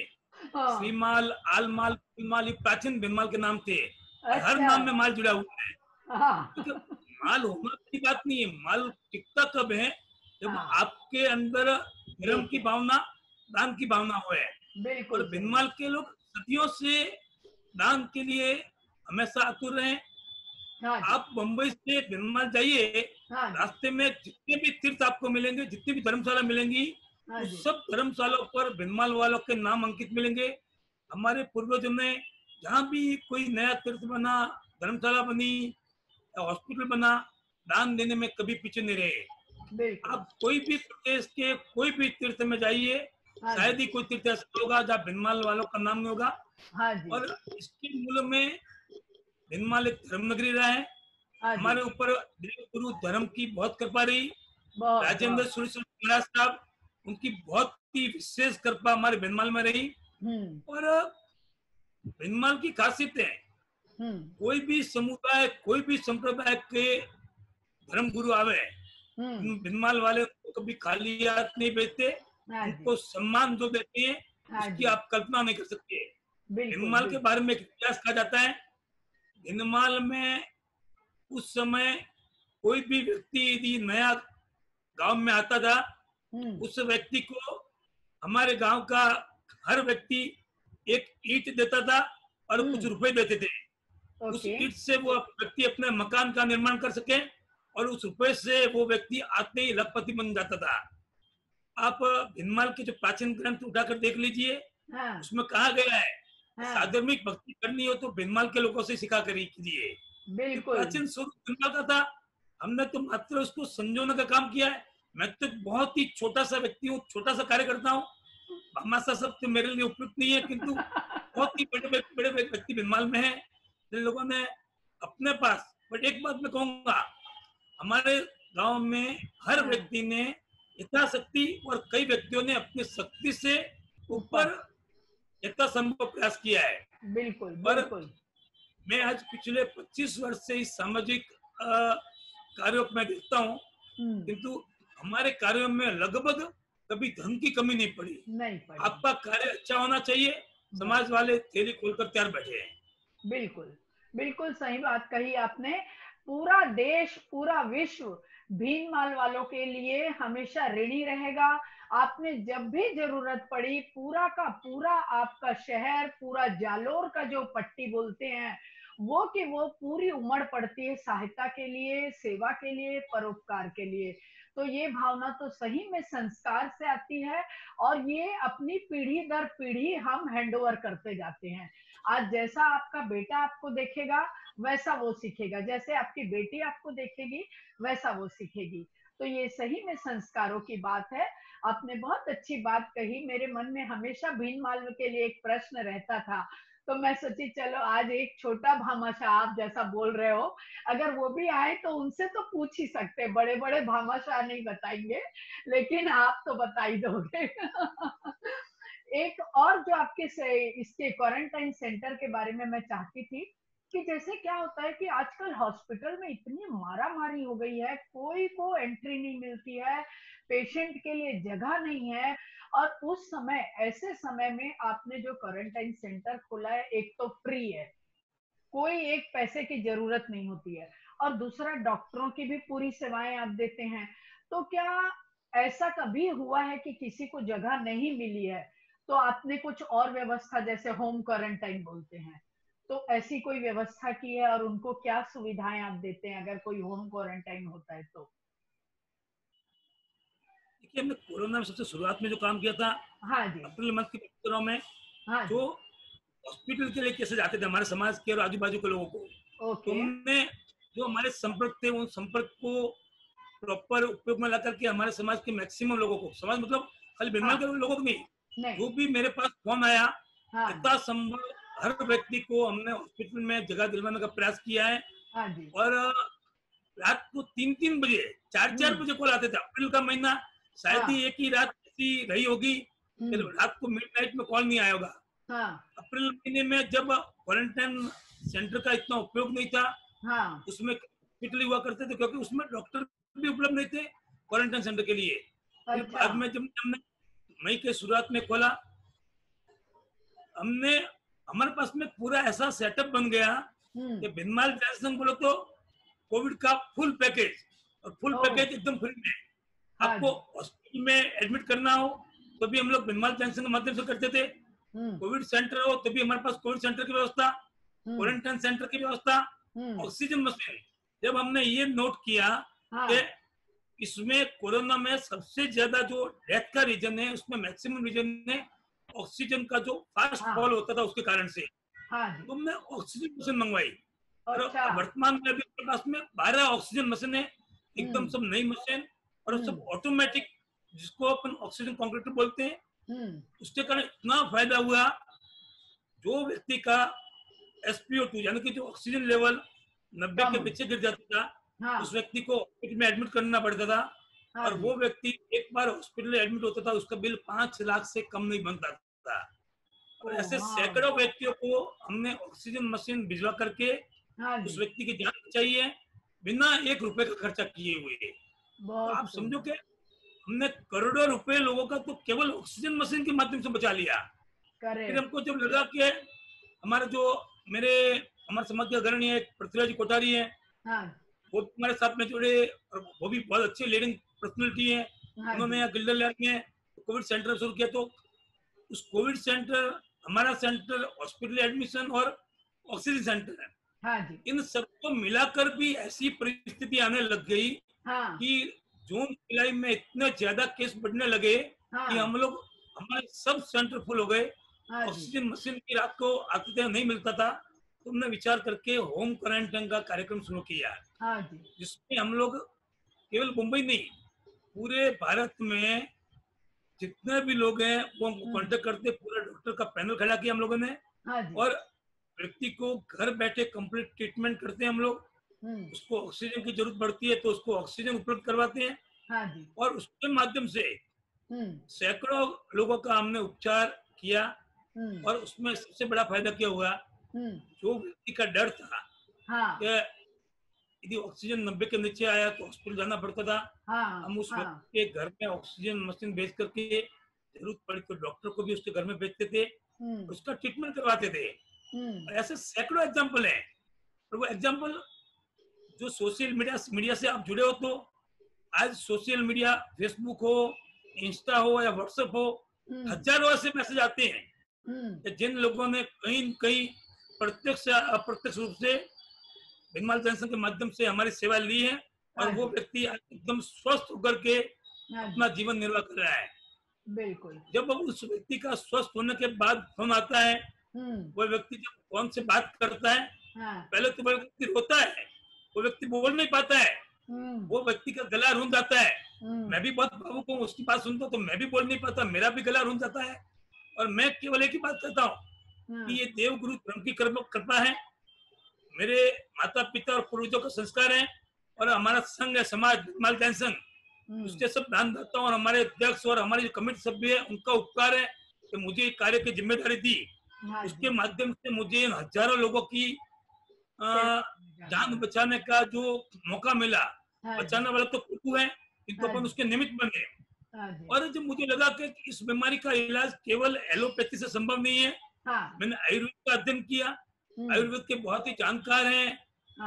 श्रीमाल, आलमाल, भीनमाल, ये प्राचीन भीनमाल के नाम थे। अच्छा। हर नाम में माल जुड़ा हुआ है। तो माल होना की बात नहीं है। माल टिकता कब है? जब आपके अंदर धर्म की भावना, दान की भावना हो है। और भीनमाल के लोग सदियों से दान के लिए हमेशा आतुर रहे। आप बंबई से भीनमाल जाइए, रास्ते में जितने भी तीर्थ आपको मिलेंगे, जितनी भी धर्मशाला मिलेंगी, उस सब धर्मशालाओं पर भीनमाल वालों के नाम अंकित मिलेंगे। हमारे पूर्वजों ने जहाँ भी कोई नया तीर्थ बना, धर्मशाला बनी, हॉस्पिटल बना, दान देने में कभी पीछे नहीं रहे। आप कोई भी प्रदेश के कोई भी तीर्थ में जाइए, शायद ही कोई तीर्थ ऐसा होगा जहाँ भीनमाल वालों का नाम नहीं होगा। और इसके मूल में भीनमाल एक धर्म नगरी रहा है। हमारे ऊपर गुरु धर्म की बहुत कृपा रही। राजेंद्र सूरी महाराज साहब, उनकी बहुत ही विशेष कृपा हमारे भीनमाल में रही। और भीनमाल की खासियत है, कोई भी समुदाय, कोई भी संप्रदाय के धर्म गुरु आवे, भीनमाल वाले कभी खाली हाथ नहीं भेजते। उनको सम्मान जो देते हैं उसकी आप कल्पना नहीं कर सकते। भीनमाल के बारे में एक इतिहास कहा जाता है। भीनमाल में उस समय कोई भी व्यक्ति यदि नया गांव में आता था, उस व्यक्ति को हमारे गांव का हर व्यक्ति एक ईंट देता था और कुछ रुपए देते थे। उस ईंट से वो व्यक्ति अपने मकान का निर्माण कर सके और उस रुपए से वो व्यक्ति आते ही लखपति बन जाता था। आप भीनमाल के जो प्राचीन ग्रंथ उठाकर देख लीजिए, उसमें कहा गया है साधर्मिक भक्ति करनी हो तो भीनमाल के लोगों से सिखा कर कीजिए। बिल्कुल प्राचीन स्वरूप भीनमाल का था। हमने तो मात्र उसको संजोने का काम किया है। मैं तो बहुत ही छोटा सा व्यक्ति हूँ, छोटा सा कार्य करता हूँ। भामाशाह शब्द तो मेरे लिए उपयुक्त नहीं है, किंतु बहुत ही बड़े व्यक्ति भीनमाल में है जिन लोगों ने अपने पास। बट एक बात मैं कहूंगा, हमारे गांव में हर व्यक्ति ने यथाशक्ति और कई व्यक्तियों ने अपनी शक्ति से ऊपर यथासंभव प्रयास किया है। बिल्कुल बिल्कुल। मैं आज पिछले 25 वर्ष से इस सामाजिक कार्यों में देखता हूँ, किंतु हमारे कार्यों में लगभग कभी धन की कमी नहीं पड़ी। आपका कार्य अच्छा होना चाहिए, समाज वाले थैली खोलकर तैयार बैठे हैं। बिल्कुल बिल्कुल सही बात कही आपने। पूरा देश, पूरा विश्व भीनमाल वालों के लिए हमेशा ऋणी रहेगा। आपने जब भी जरूरत पड़ी, पूरा का पूरा आपका शहर, पूरा जालोर का जो पट्टी बोलते हैं, वो कि वो पूरी उमड़ पड़ती है सहायता के लिए, सेवा के लिए, परोपकार के लिए। तो ये भावना तो सही में संस्कार से आती है, और ये अपनी पीढ़ी दर पीढ़ी हम हैंड ओवर करते जाते हैं। आज जैसा आपका बेटा आपको देखेगा, वैसा वो सीखेगा, जैसे आपकी बेटी आपको देखेगी, वैसा वो सीखेगी। तो ये सही में संस्कारों की बात है। आपने बहुत अच्छी बात कही। मेरे मन में हमेशा भीनमाल के लिए एक प्रश्न रहता था, तो मैं सोची चलो आज एक छोटा भामाशाह आप जैसा बोल रहे हो, अगर वो भी आए तो उनसे तो पूछ ही सकते, बड़े बड़े भामाशाह नहीं बताएंगे, लेकिन आप तो बता ही दोगे। एक और जो आपके इसके क्वारंटाइन सेंटर के बारे में मैं चाहती थी कि जैसे क्या होता है कि आजकल हॉस्पिटल में इतनी मारामारी हो गई है, कोई को एंट्री नहीं मिलती है, पेशेंट के लिए जगह नहीं है। और उस समय, ऐसे समय में आपने जो क्वारंटाइन सेंटर खोला है, एक तो फ्री है, कोई एक पैसे की जरूरत नहीं होती है, और दूसरा डॉक्टरों की भी पूरी सेवाएं आप देते हैं। तो क्या ऐसा कभी हुआ है कि किसी को जगह नहीं मिली है तो आपने कुछ और व्यवस्था, जैसे होम क्वारंटाइन बोलते हैं, तो ऐसी कोई व्यवस्था की है, और उनको क्या सुविधाएं आप देते हैं अगर कोई होम क्वारंटाइन होता है तो? देखिए, हमने कोरोना में सबसे शुरुआत में जो काम किया था, हाँ जी। अप्रैल मंथ के दिनों में, हाँ जो जी। हॉस्पिटल के लिए कैसे जाते थे हमारे समाज के और आजू बाजू के लोगों को, तो ओके। हमने जो हमारे संपर्क थे, उन संपर्क को प्रॉपर उपयोग में ला करके हमारे समाज के मैक्सिमम लोगों को, समाज मतलब खाली बीमार के लोगों को नहीं, नहीं। जो भी मेरे पास फोन आया, हाँ यथासंभव हर व्यक्ति को हमने हॉस्पिटल में जगह दिलवाने का प्रयास किया है। हाँ जी। और रात को 3-3 बजे, 4-4 बजे कॉल आते थे। अप्रैल का महीना, शायद ही एक ही रात ऐसी रही होगी कि रात को मिडनाइट में कॉल नहीं आया होगा। हाँ। अप्रैल महीने में जब क्वारंटाइन सेंटर का इतना उपयोग नहीं था, हाँ। उसमें हॉस्पिटल हुआ करते थे, क्योंकि उसमें डॉक्टर भी उपलब्ध नहीं थे क्वारंटाइन सेंटर के लिए। फिर अच्छा। बाद में जब हमने मई के शुरुआत में खोला, हमने हमारे पास में पूरा ऐसा सेटअप बन गया कि भीनमाल जनसंघ बोलो तो कोविड का फुल पैकेज, और फुल पैकेज एकदम फ्री में। आपको हॉस्पिटल में एडमिट करना हो तो भी हम लोग भीनमाल जनसंघ के माध्यम से करते थे, कोविड सेंटर हो तो भी हमारे पास कोविड सेंटर की व्यवस्था, क्वारंटाइन सेंटर की व्यवस्था, ऑक्सीजन मशीन। जब हमने ये नोट किया कि इसमें कोरोना में सबसे ज्यादा जो डेथ का रीजन है, उसमें मैक्सिमम रीजन है ऑक्सीजन का जो फास्ट फॉल होता था, उसके कारण से तो हमने ऑक्सीजन मशीन मंगवाई। और वर्तमान में अभी अपने पास में 12 ऑक्सीजन मशीन है, एकदम सब नई मशीन, और सब ऑटोमेटिक, जिसको अपन ऑक्सीजन कॉन्क्रीटर बोलते हैं। उसके कारण इतना फायदा हुआ, जो व्यक्ति का SpO2 यानी कि जो ऑक्सीजन लेवल 90 के पीछे गिर जाता था, उस व्यक्ति को हॉस्पिटल में एडमिट करना पड़ता था। और वो व्यक्ति एक बार हॉस्पिटल में एडमिट होता था, उसका बिल 5 लाख से कम नहीं बनता था। और ऐसे सैकड़ों व्यक्तियों को हमने ऑक्सीजन मशीन भिजवा करके उस व्यक्ति की जान बचाई है, बिना 1 रुपए का खर्चा किए हुए। तो आप समझो कि हमने करोड़ों रुपए लोगों का तो केवल ऑक्सीजन मशीन के माध्यम से बचा लिया। फिर हमको जब लगा कि हमारे जो हमारे समाज के अग्रणी है पृथ्वीराज कोठारी है, वो हमारे साथ में जुड़े, और वो भी बहुत अच्छे लीडिंग पर्सनैलिटी है। उन्होंने यहाँ गिल्डर लैब में कोविड सेंटर शुरू किया, तो उस कोविड सेंटर, हमारा सेंटर, हॉस्पिटल एडमिशन और ऑक्सीजन सेंटर है, इन सबको मिलाकर भी ऐसी परिस्थिति आने लग गई कि जून जुलाई में इतने ज्यादा केस बढ़ने लगे कि हमारे सब सेंटर फुल हो गए। ऑक्सीजन मशीन की रात को आते नहीं मिलता था, तो हमने विचार करके होम क्वारंटाइन का कार्यक्रम शुरू किया, जिसमें हम लोग केवल मुंबई नहीं, पूरे भारत में जितने भी लोग हैं वो हमको कांटेक्ट करते, पूरा डॉक्टर का पैनल खड़ा किया हम लोगों ने, और व्यक्ति को घर बैठे कंप्लीट ट्रीटमेंट करते हैं हम लोग। उसको ऑक्सीजन की जरूरत पड़ती है तो उसको ऑक्सीजन उपलब्ध करवाते हैं, और उसके माध्यम से सैकड़ों लोगों का हमने उपचार किया। और उसमें सबसे बड़ा फायदा क्या हुआ, जो व्यक्ति का डर था कि यदि ऑक्सीजन 90 के नीचे आया तो हॉस्पिटल जाना पड़ता था, हम उस व्यक्ति के घर में ऑक्सीजन मशीन भेज करके जरूरत पड़ी तो डॉक्टर को भी उसके घर में भेजते थे, उसका ट्रीटमेंट करवाते थे। ऐसे सैकड़ों एग्जाम्पल हैं और वो एग्जाम्पल जो सोशल मीडिया से आप जुड़े हो, तो आज सोशल मीडिया, फेसबुक हो, इंस्टा हो या व्हाट्सएप हो, हजारों ऐसे मैसेज आते हैं कि जिन लोगों ने कहीं न कहीं प्रत्यक्ष या अप्रत्यक्ष रूप से भिनमाल जंक्शन के माध्यम से हमारी सेवा ली है, और वो व्यक्ति एकदम स्वस्थ होकर के अपना जीवन निर्वाह कर रहा है। बिल्कुल। जब उस व्यक्ति का स्वस्थ होने के बाद फोन आता है, वो व्यक्ति जब फोन से बात करता है, पहले तो वो व्यक्ति रोता है, वो व्यक्ति बोल नहीं पाता है, वो व्यक्ति का गला रूंध जाता है। मैं भी बहुत भावुक हूँ, उसकी बात सुनता हूँ तो मैं भी बोल नहीं पाता, मेरा भी गला रूंध जाता है। और मैं केवल एक ही बात कहता हूँ कि ये देव गुरु धर्म की कृपा है, मेरे माता पिता और पूर्वजों का संस्कार है, और हमारा संघ है समाज भिनमाल जंक्शन, उसके सब दानदाताओं और हमारे अध्यक्ष और हमारे जो कमेटी सभ्य है उनका उपकार है कि मुझे कार्य की जिम्मेदारी दी। उसके माध्यम से मुझे हजारों लोगों की जान बचाने का जो मौका मिला, बचाने वाला तो प्रभु है, किंतु अपन उसके निमित्त बने। और जब मुझे लगा कि इस बीमारी का इलाज केवल एलोपैथी से संभव नहीं है, मैंने आयुर्वेद का अध्ययन किया, आयुर्वेद के बहुत ही जानकार हैं,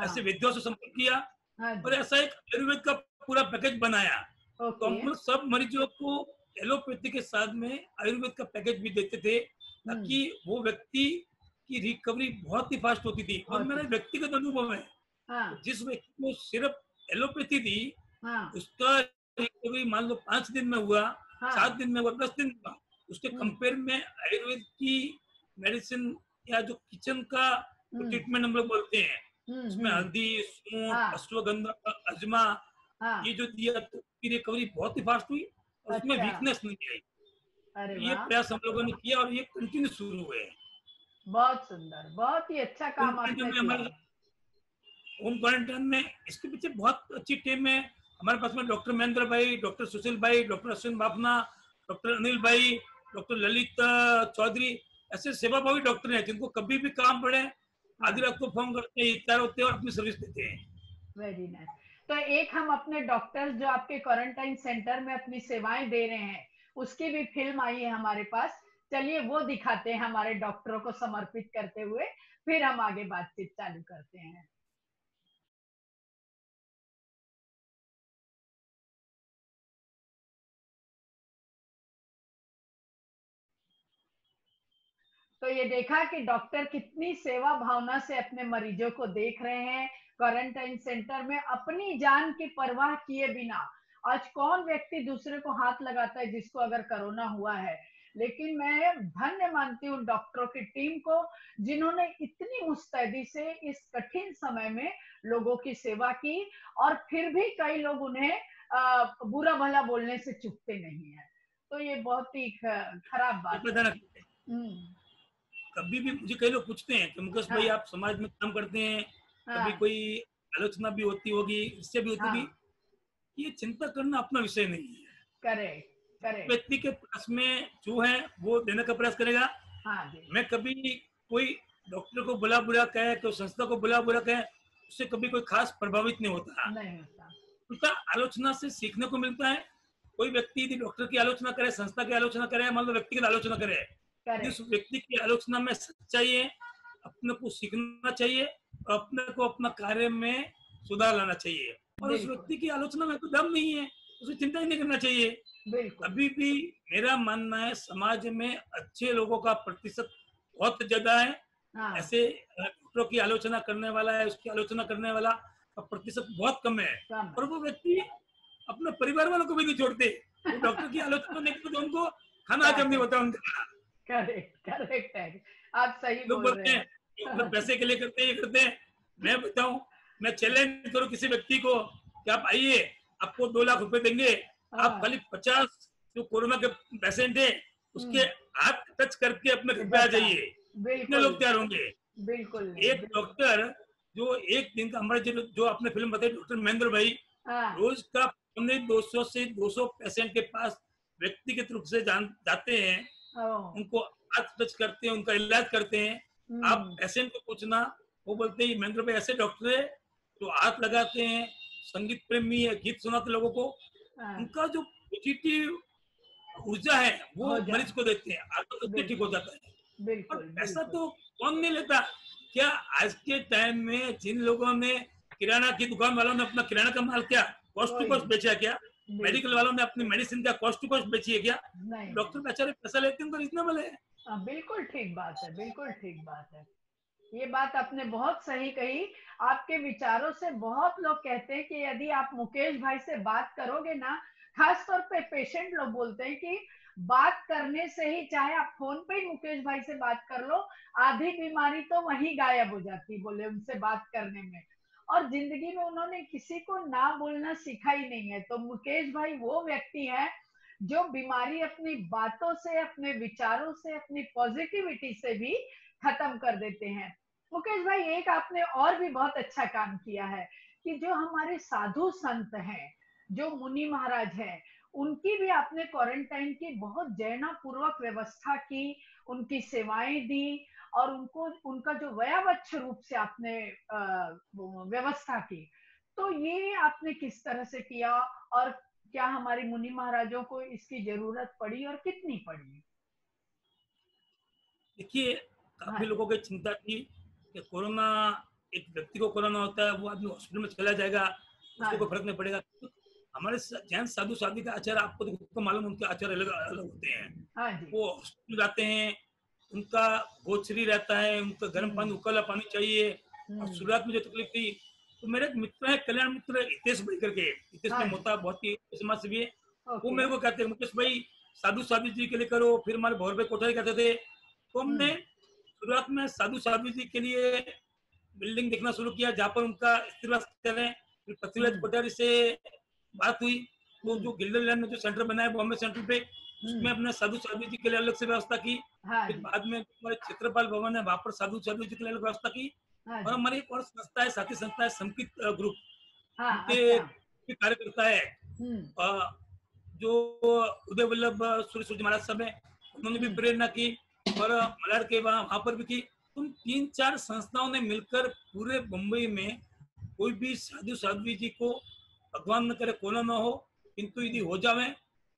ऐसे वैद्यों से संपर्क किया और ऐसा एक आयुर्वेद का पूरा पैकेज बनाया। तो हम सब मरीजों को एलोपैथी के साथ में आयुर्वेद का पैकेज भी देते थे, ताकि वो व्यक्ति की रिकवरी बहुत ही फास्ट होती थी। और मेरा व्यक्तिगत अनुभव है, जिस व्यक्ति को सिर्फ एलोपैथी दी, उसका रिकवरी मान लो 5 दिन में हुआ, 7 दिन में हुआ, 10 दिन में हुआ। उसके कंपेयर में आयुर्वेद की मेडिसिन या जो किचन का ट्रीटमेंट हम लोग बोलते हैं, उसमें हल्दी, सूंठ, अश्वगंधा, अजमा, ये जो दिया तो उसकी रिकवरी बहुत ही फास्ट हुई और उसमें वीकनेस नहीं आई। ये प्रयास हम लोगों ने किया और ये कंटिन्यू शुरू हुए। बहुत सुंदर, बहुत ही अच्छा काम आपने किया। होम क्वारंटाइन में इसके पीछे बहुत अच्छी टीम है हमारे पास में। डॉक्टर महेंद्र भाई, डॉक्टर सुशील भाई, डॉक्टर अश्विन बाफना, डॉक्टर अनिल भाई, डॉक्टर ललित चौधरी, ऐसे सेवाभावी डॉक्टर हैं जिनको कभी भी काम पड़े आधी रात को फोन करते हैं, तैयार होते हैं और अपनी सर्विस देते हैं। Very nice. तो एक हम अपने डॉक्टर्स जो आपके क्वारंटाइन सेंटर में अपनी सेवाएं दे रहे हैं, उसकी भी फिल्म आई है हमारे पास, चलिए वो दिखाते हैं हमारे डॉक्टरों को समर्पित करते हुए, फिर हम आगे बातचीत चालू करते हैं। तो ये देखा कि डॉक्टर कितनी सेवा भावना से अपने मरीजों को देख रहे हैं क्वारंटाइन सेंटर में, अपनी जान की परवाह किए बिना। आज कौन व्यक्ति दूसरे को हाथ लगाता है जिसको अगर कोरोना हुआ है, लेकिन मैं धन्य मानती हूँ डॉक्टरों की टीम को, जिन्होंने इतनी मुस्तैदी से इस कठिन समय में लोगों की सेवा की, और फिर भी कई लोग उन्हें बुरा भला बोलने से चूकते नहीं है। तो ये बहुत ही खराब बात है। कभी भी मुझे कई लोग पूछते हैं कि मुकेश भाई आप समाज में काम करते हैं, कभी कोई आलोचना भी होती होगी, इससे भी होती होगी। ये चिंता करना अपना विषय नहीं है। करेक्ट। व्यक्ति के पास में जो है वो देने का प्रयास करेगा। मैं कभी कोई डॉक्टर को बुरा कहे, कोई संस्था को बुरा कहे, उससे कभी कोई खास प्रभावित नहीं होता। उसका आलोचना से सीखने को मिलता है। कोई व्यक्ति यदि डॉक्टर की आलोचना करे, संस्था की आलोचना करे, मान लो व्यक्तिगत आलोचना करे, जिस व्यक्ति की आलोचना में सच्चाई है, अपने को सीखना चाहिए और अपने को अपना कार्य में सुधार लाना चाहिए। और उस व्यक्ति की आलोचना में कोई दम नहीं है, उसे चिंता ही नहीं करना चाहिए। अभी भी मेरा मानना है समाज में अच्छे लोगों का प्रतिशत बहुत ज्यादा है। ऐसे डॉक्टरों की आलोचना करने वाला है, उसकी आलोचना करने वाला का प्रतिशत बहुत कम है। और वो व्यक्ति अपने परिवार वालों को भी नहीं छोड़ते। वो डॉक्टर की आलोचना नहीं करते, उनको खाना हजम नहीं होता उनका। करेक्ट है, आप सही बोल रहे हैं। डॉक्टर पैसे के लिए करते हैं, ये करते हैं। मैं बताऊं, मैं चैलेंज करूं किसी व्यक्ति को कि आप आइए, आपको 2 लाख रुपए देंगे, आप खाली 50 जो कोरोना के पेशेंट है उसके हाथ टच करके अपने घर पे आ जाइए। कितने लोग तैयार होंगे? बिल्कुल। एक डॉक्टर जो एक दिन का, हमारे जो आपने फिल्म बताई डॉक्टर महेंद्र भाई, रोज का 200 से 200 पेशेंट के पास व्यक्तिगत रूप से जाते हैं, उनको हाथ टच करते हैं, उनका इलाज करते हैं। आप पेशेंट को पूछना, वो बोलते हैं महेंद्र भाई ऐसे डॉक्टर है जो हाथ लगाते हैं, संगीत प्रेमी है, गीत सुनाते लोगों को, उनका जो पॉजिटिव ऊर्जा है वो मरीज को देते हैं, आपका ठीक हो जाता है। और पैसा तो कौन नहीं लेता, क्या आज के टाइम में जिन लोगों ने किराना की दुकान वालों ने अपना किराना का माल क्या कॉस्ट टू कॉस्ट बेचा क्या? मेडिकल वालों ने अपनी मेडिसिन क्या कॉस्ट टू कॉस्ट बेची है क्या? डॉक्टर बेचारे पैसा लेते हैं तो रीजनेबल है। बिल्कुल ठीक बात है, बिल्कुल ठीक बात है। ये बात आपने बहुत सही कही। आपके विचारों से बहुत लोग कहते हैं कि यदि आप मुकेश भाई से बात करोगे ना, खास तौर पे पेशेंट लोग बोलते हैं कि बात करने से ही, चाहे आप फोन पे ही मुकेश भाई से बात कर लो, आधी बीमारी तो वहीं गायब हो जाती, बोले उनसे बात करने में। और जिंदगी में उन्होंने किसी को ना बोलना सीखा ही नहीं है। तो मुकेश भाई वो व्यक्ति है जो बीमारी अपनी बातों से, अपने विचारों से, अपनी पॉजिटिविटी से भी खत्म कर देते हैं। मुकेश भाई, एक आपने और भी बहुत अच्छा काम किया है कि जो हमारे साधु संत हैं, जो मुनि महाराज हैं, उनकी भी आपने क्वारंटाइन की बहुत जयना पूर्वक व्यवस्था की, उनकी सेवाएं दी और उनको उनका जो वयावच्छ रूप से आपने व्यवस्था की। तो ये आपने किस तरह से किया और क्या हमारे मुनि महाराजों को इसकी जरूरत पड़ी और कितनी पड़ी? देखिए, काफी लोगों की चिंता थी कि कोरोना, एक व्यक्ति को कोरोना होता है, वो आदमी हॉस्पिटल में चला जाएगा, उसको कोई फर्क नहीं पड़ेगा। हमारे जैन साधु साधी का आचार आपको मालूम, उनके आचार अलग अलग होते हैं। वो हॉस्पिटल जाते हैं, उनका गोचरी रहता है, उनका गर्म पानी, उकला पानी चाहिए। और शुरुआत में जो तकलीफ थी, तो मेरे एक मित्र है, कल्याण मित्र हितेश भाई करके, हितेश में मोता बहुत ही समाज सेवी है, वो मेरे को कहते हैं मुकेश भाई साधु साधु जी के लिए करो। फिर हमारे भौर भाई कोठारी कहते थे। तो हमने शुरुआत में साधु साधु जी के लिए बिल्डिंग देखना शुरू किया जहाँ पर उनका स्थिरवास करें। फिर पृथ्वीराज कोठारी से बात हुई, तो जो गिल्डर लैंड में जो सेंटर बनाया बॉम्बे सेंटर पे, उसमें अपने साधु साधु जी के लिए अलग से व्यवस्था की। फिर बाद में हमारे क्षेत्रपाल भवन है, वहां पर साधु साधु जी के लिए अलग व्यवस्था की। और हमारी एक और संस्था है, साथी संस्था है संकित ग्रुप, के कार्यकर्ता है जो उदय वल्लभ सूर्य महाराज साहब है, उन्होंने भी प्रेरणा की और मलाड के वहां पर भी की। तुम 3-4 संस्थाओं ने मिलकर पूरे मुंबई में कोई भी साधु साध्वी जी को, भगवान न करे कोरोना न हो, किंतु यदि हो जावे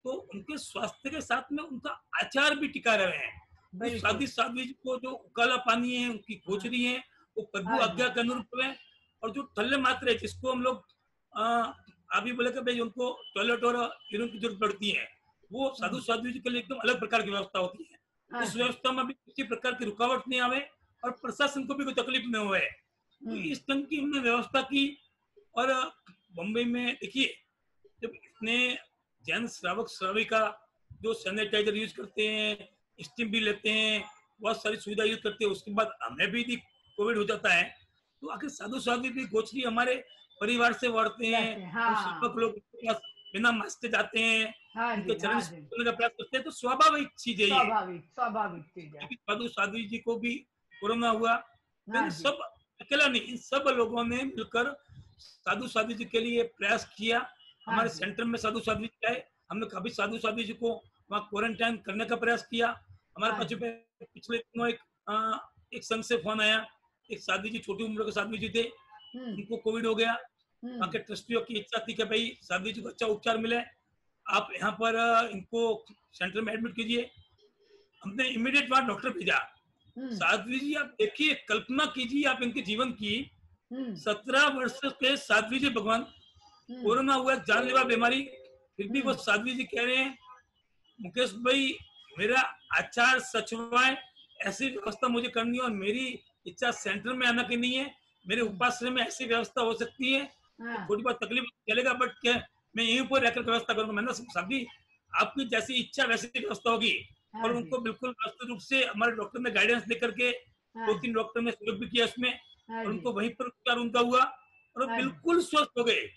तो उनके स्वास्थ्य के साथ में उनका आचार भी टिका रहे हैं। तो साधु साध्वी जी को जो उकाला पानी है, उनकी गोचरी है, वो प्रभु आज्ञा के अनुरूप है। और जो ठल्ले मात्र है, जिसको हम लोग अभी बोले कि भाई उनको टॉयलेट और यूरिन की जरूरत पड़ती है, वो साधु साध्वी जी के लिए एकदम अलग प्रकार की व्यवस्था होती है। उस व्यवस्था में भी किसी प्रकार की रुकावट नहीं आवे और प्रशासन को भी कोई तकलीफ नहीं हुए। तो इस ढंग की हमने व्यवस्था की। और बम्बई में देखिए, जब इतने जैन श्रावक श्राविका जो सैनिटाइजर यूज करते हैं, स्टीम भी लेते हैं, बहुत सारी सुविधा यूज करते हैं, उसके बाद हमें भी कोविड हो जाता है, तो आखिर साधु साध्वी भी गोचरी हमारे परिवार से बढ़ते हैं। सब लोग बिना मास्क के जाते हैं, उनके चरण स्पर्श का प्रयास करते हैं। तो स्वाभाविक चीज है, स्वाभाविक चीज है। साधु साध्वी जी को भी कोरोना हुआ, सब अकेला नहीं, इन सब लोगों ने मिलकर साधु साध्वी जी के लिए प्रयास किया। हमारे सेंटर में साधु साध्वी जी आए, हमने कभी साधु साध्वी जी को वहाँ क्वारंटाइन करने का प्रयास किया। हमारे पास पिछले दिनों एक संघ से फोन आया, एक साध्वी जी, छोटी उम्र के साध्वी जी थे, उनको कोविड हो गया। वहाँ के ट्रस्टियों की इच्छा थी कि भाई साध्वी जी को अच्छा उपचार मिले, आप यहाँ पर इनको सेंटर में एडमिट कीजिए। हमने इमीडिएट वहां डॉक्टर भेजा। साध्वी जी, आप देखिए, कल्पना कीजिए आप इनके जीवन की, 17 वर्ष के साध्वी जी भगवान, कोरोना हुआ, जानलेवा बीमारी, फिर भी वो साध्वी जी कह रहे हैं मुकेश भाई मेरा आचार सचवाए, ऐसी व्यवस्था मुझे करनी है और मेरी इच्छा सेंटर में आना की नहीं है, मेरे उपाश्रय में ऐसी व्यवस्था हो सकती है, थोड़ी बहुत तकलीफ चलेगा, बट क्या मैं यहीं पर रहकर व्यवस्था करूंगा। मैंने साध्वी, आपकी जैसी इच्छा वैसी व्यवस्था होगी। और उनको बिल्कुल वास्तविक रूप से हमारे डॉक्टर ने गाइडेंस देकर के 2-3 डॉक्टर ने सहयोग भी किया इसमें, और उनको वहीं पर उपचार उनका हुआ और बिल्कुल स्वस्थ हो गए।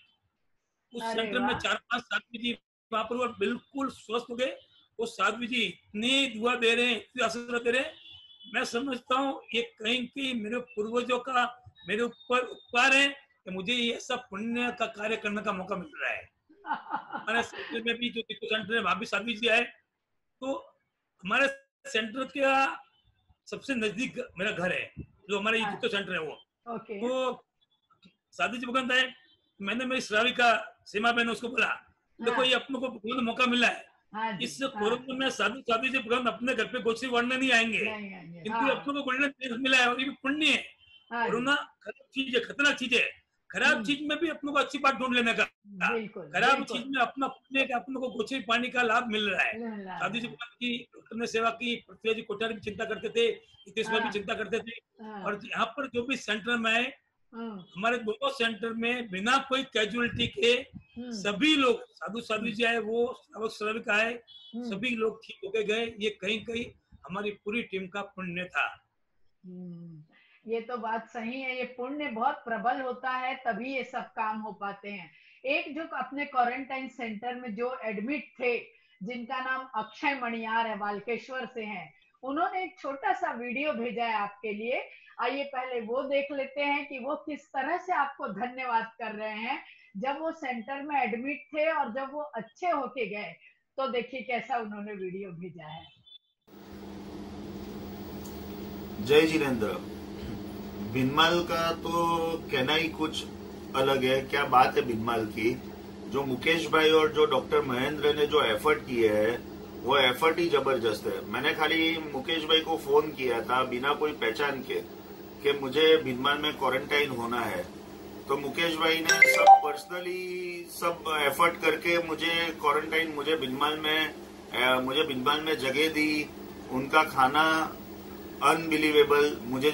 उस सेंटर में 4-5 साध्वी जी वहां पर बिल्कुल स्वस्थ हो गए। वो साध्वी जी इतनी दुआ दे रहे हैं, इतनी आशीर्वाद दे रहे हैं, मैं समझता हूँ ये कहीं की मेरे पूर्वजों का मेरे ऊपर उपकार है कि मुझे ये ऐसा पुण्य का कार्य करने का मौका मिल रहा है। हमारे सेंटर में भी जो टिको सेंटर है, वहां भी साध्वी जी आए। तो हमारे सेंटर का सबसे नजदीक मेरा घर है, जो हमारा ये टिको सेंटर है वो। तो साध्वी जी भगवान आए, मैंने मेरी श्राविका सीमा बहन उसको बोला, देखो ये अपने को मौका मिला है, इस कोरोना में साधु जी भगवान अपने घर पे गोचरी वाड़ने नहीं आएंगे, किंतु अपने को गोल्डन चांस मिला है और ये भी पुण्य है। हाँ जी, कोरोना खराब चीज है, खतरनाक चीज है। खराब चीज में भी अपनों को अच्छी बात ढूंढ लेने का। बिल्कुल खराब बिल्कुल चीज में अपना पुण्य का अपनों को गोचे पानी का लाभ मिल रहा है। मिल रहा साधु जी है। की डॉक्टर ने सेवा की, पृथ्वी जी कोठारी भी चिंता करते थे, हितेश भी हाँ चिंता करते थे। हाँ और यहाँ पर जो भी सेंटर में आए, हम्म, हमारे दोनों सेंटर में बिना कोई कैजुअलिटी के सभी लोग, साधु जी आए, वो श्रावक श्राविक आए, सभी लोग ठीक होके गए। ये कहीं कहीं हमारी पूरी टीम का पुण्य था। ये तो बात सही है। ये पुण्य बहुत प्रबल होता है, तभी ये सब काम हो पाते हैं। एक जो अपने क्वारंटाइन सेंटर में जो एडमिट थे, जिनका नाम अक्षय मणियार है, बालकेश्वर से हैं, उन्होंने एक छोटा सा वीडियो भेजा है आपके लिए। आइए पहले वो देख लेते हैं कि वो किस तरह से आपको धन्यवाद कर रहे हैं जब वो सेंटर में एडमिट थे और जब वो अच्छे होके गए। तो देखिए कैसा उन्होंने वीडियो भेजा है। जय जिनेंद्र। भिनमाल का तो कहना ही कुछ अलग है। क्या बात है भिनमाल की। जो मुकेश भाई और जो डॉक्टर महेंद्र ने जो एफर्ट किए है, वो एफर्ट ही जबरदस्त है। मैंने खाली मुकेश भाई को फोन किया था बिना कोई पहचान के कि मुझे भिनमाल में क्वारंटाइन होना है, तो मुकेश भाई ने सब पर्सनली सब एफर्ट करके मुझे क्वारंटाइन, मुझे भिनमाल में जगह दी। उनका खाना अनबिलीवेबल। मुझे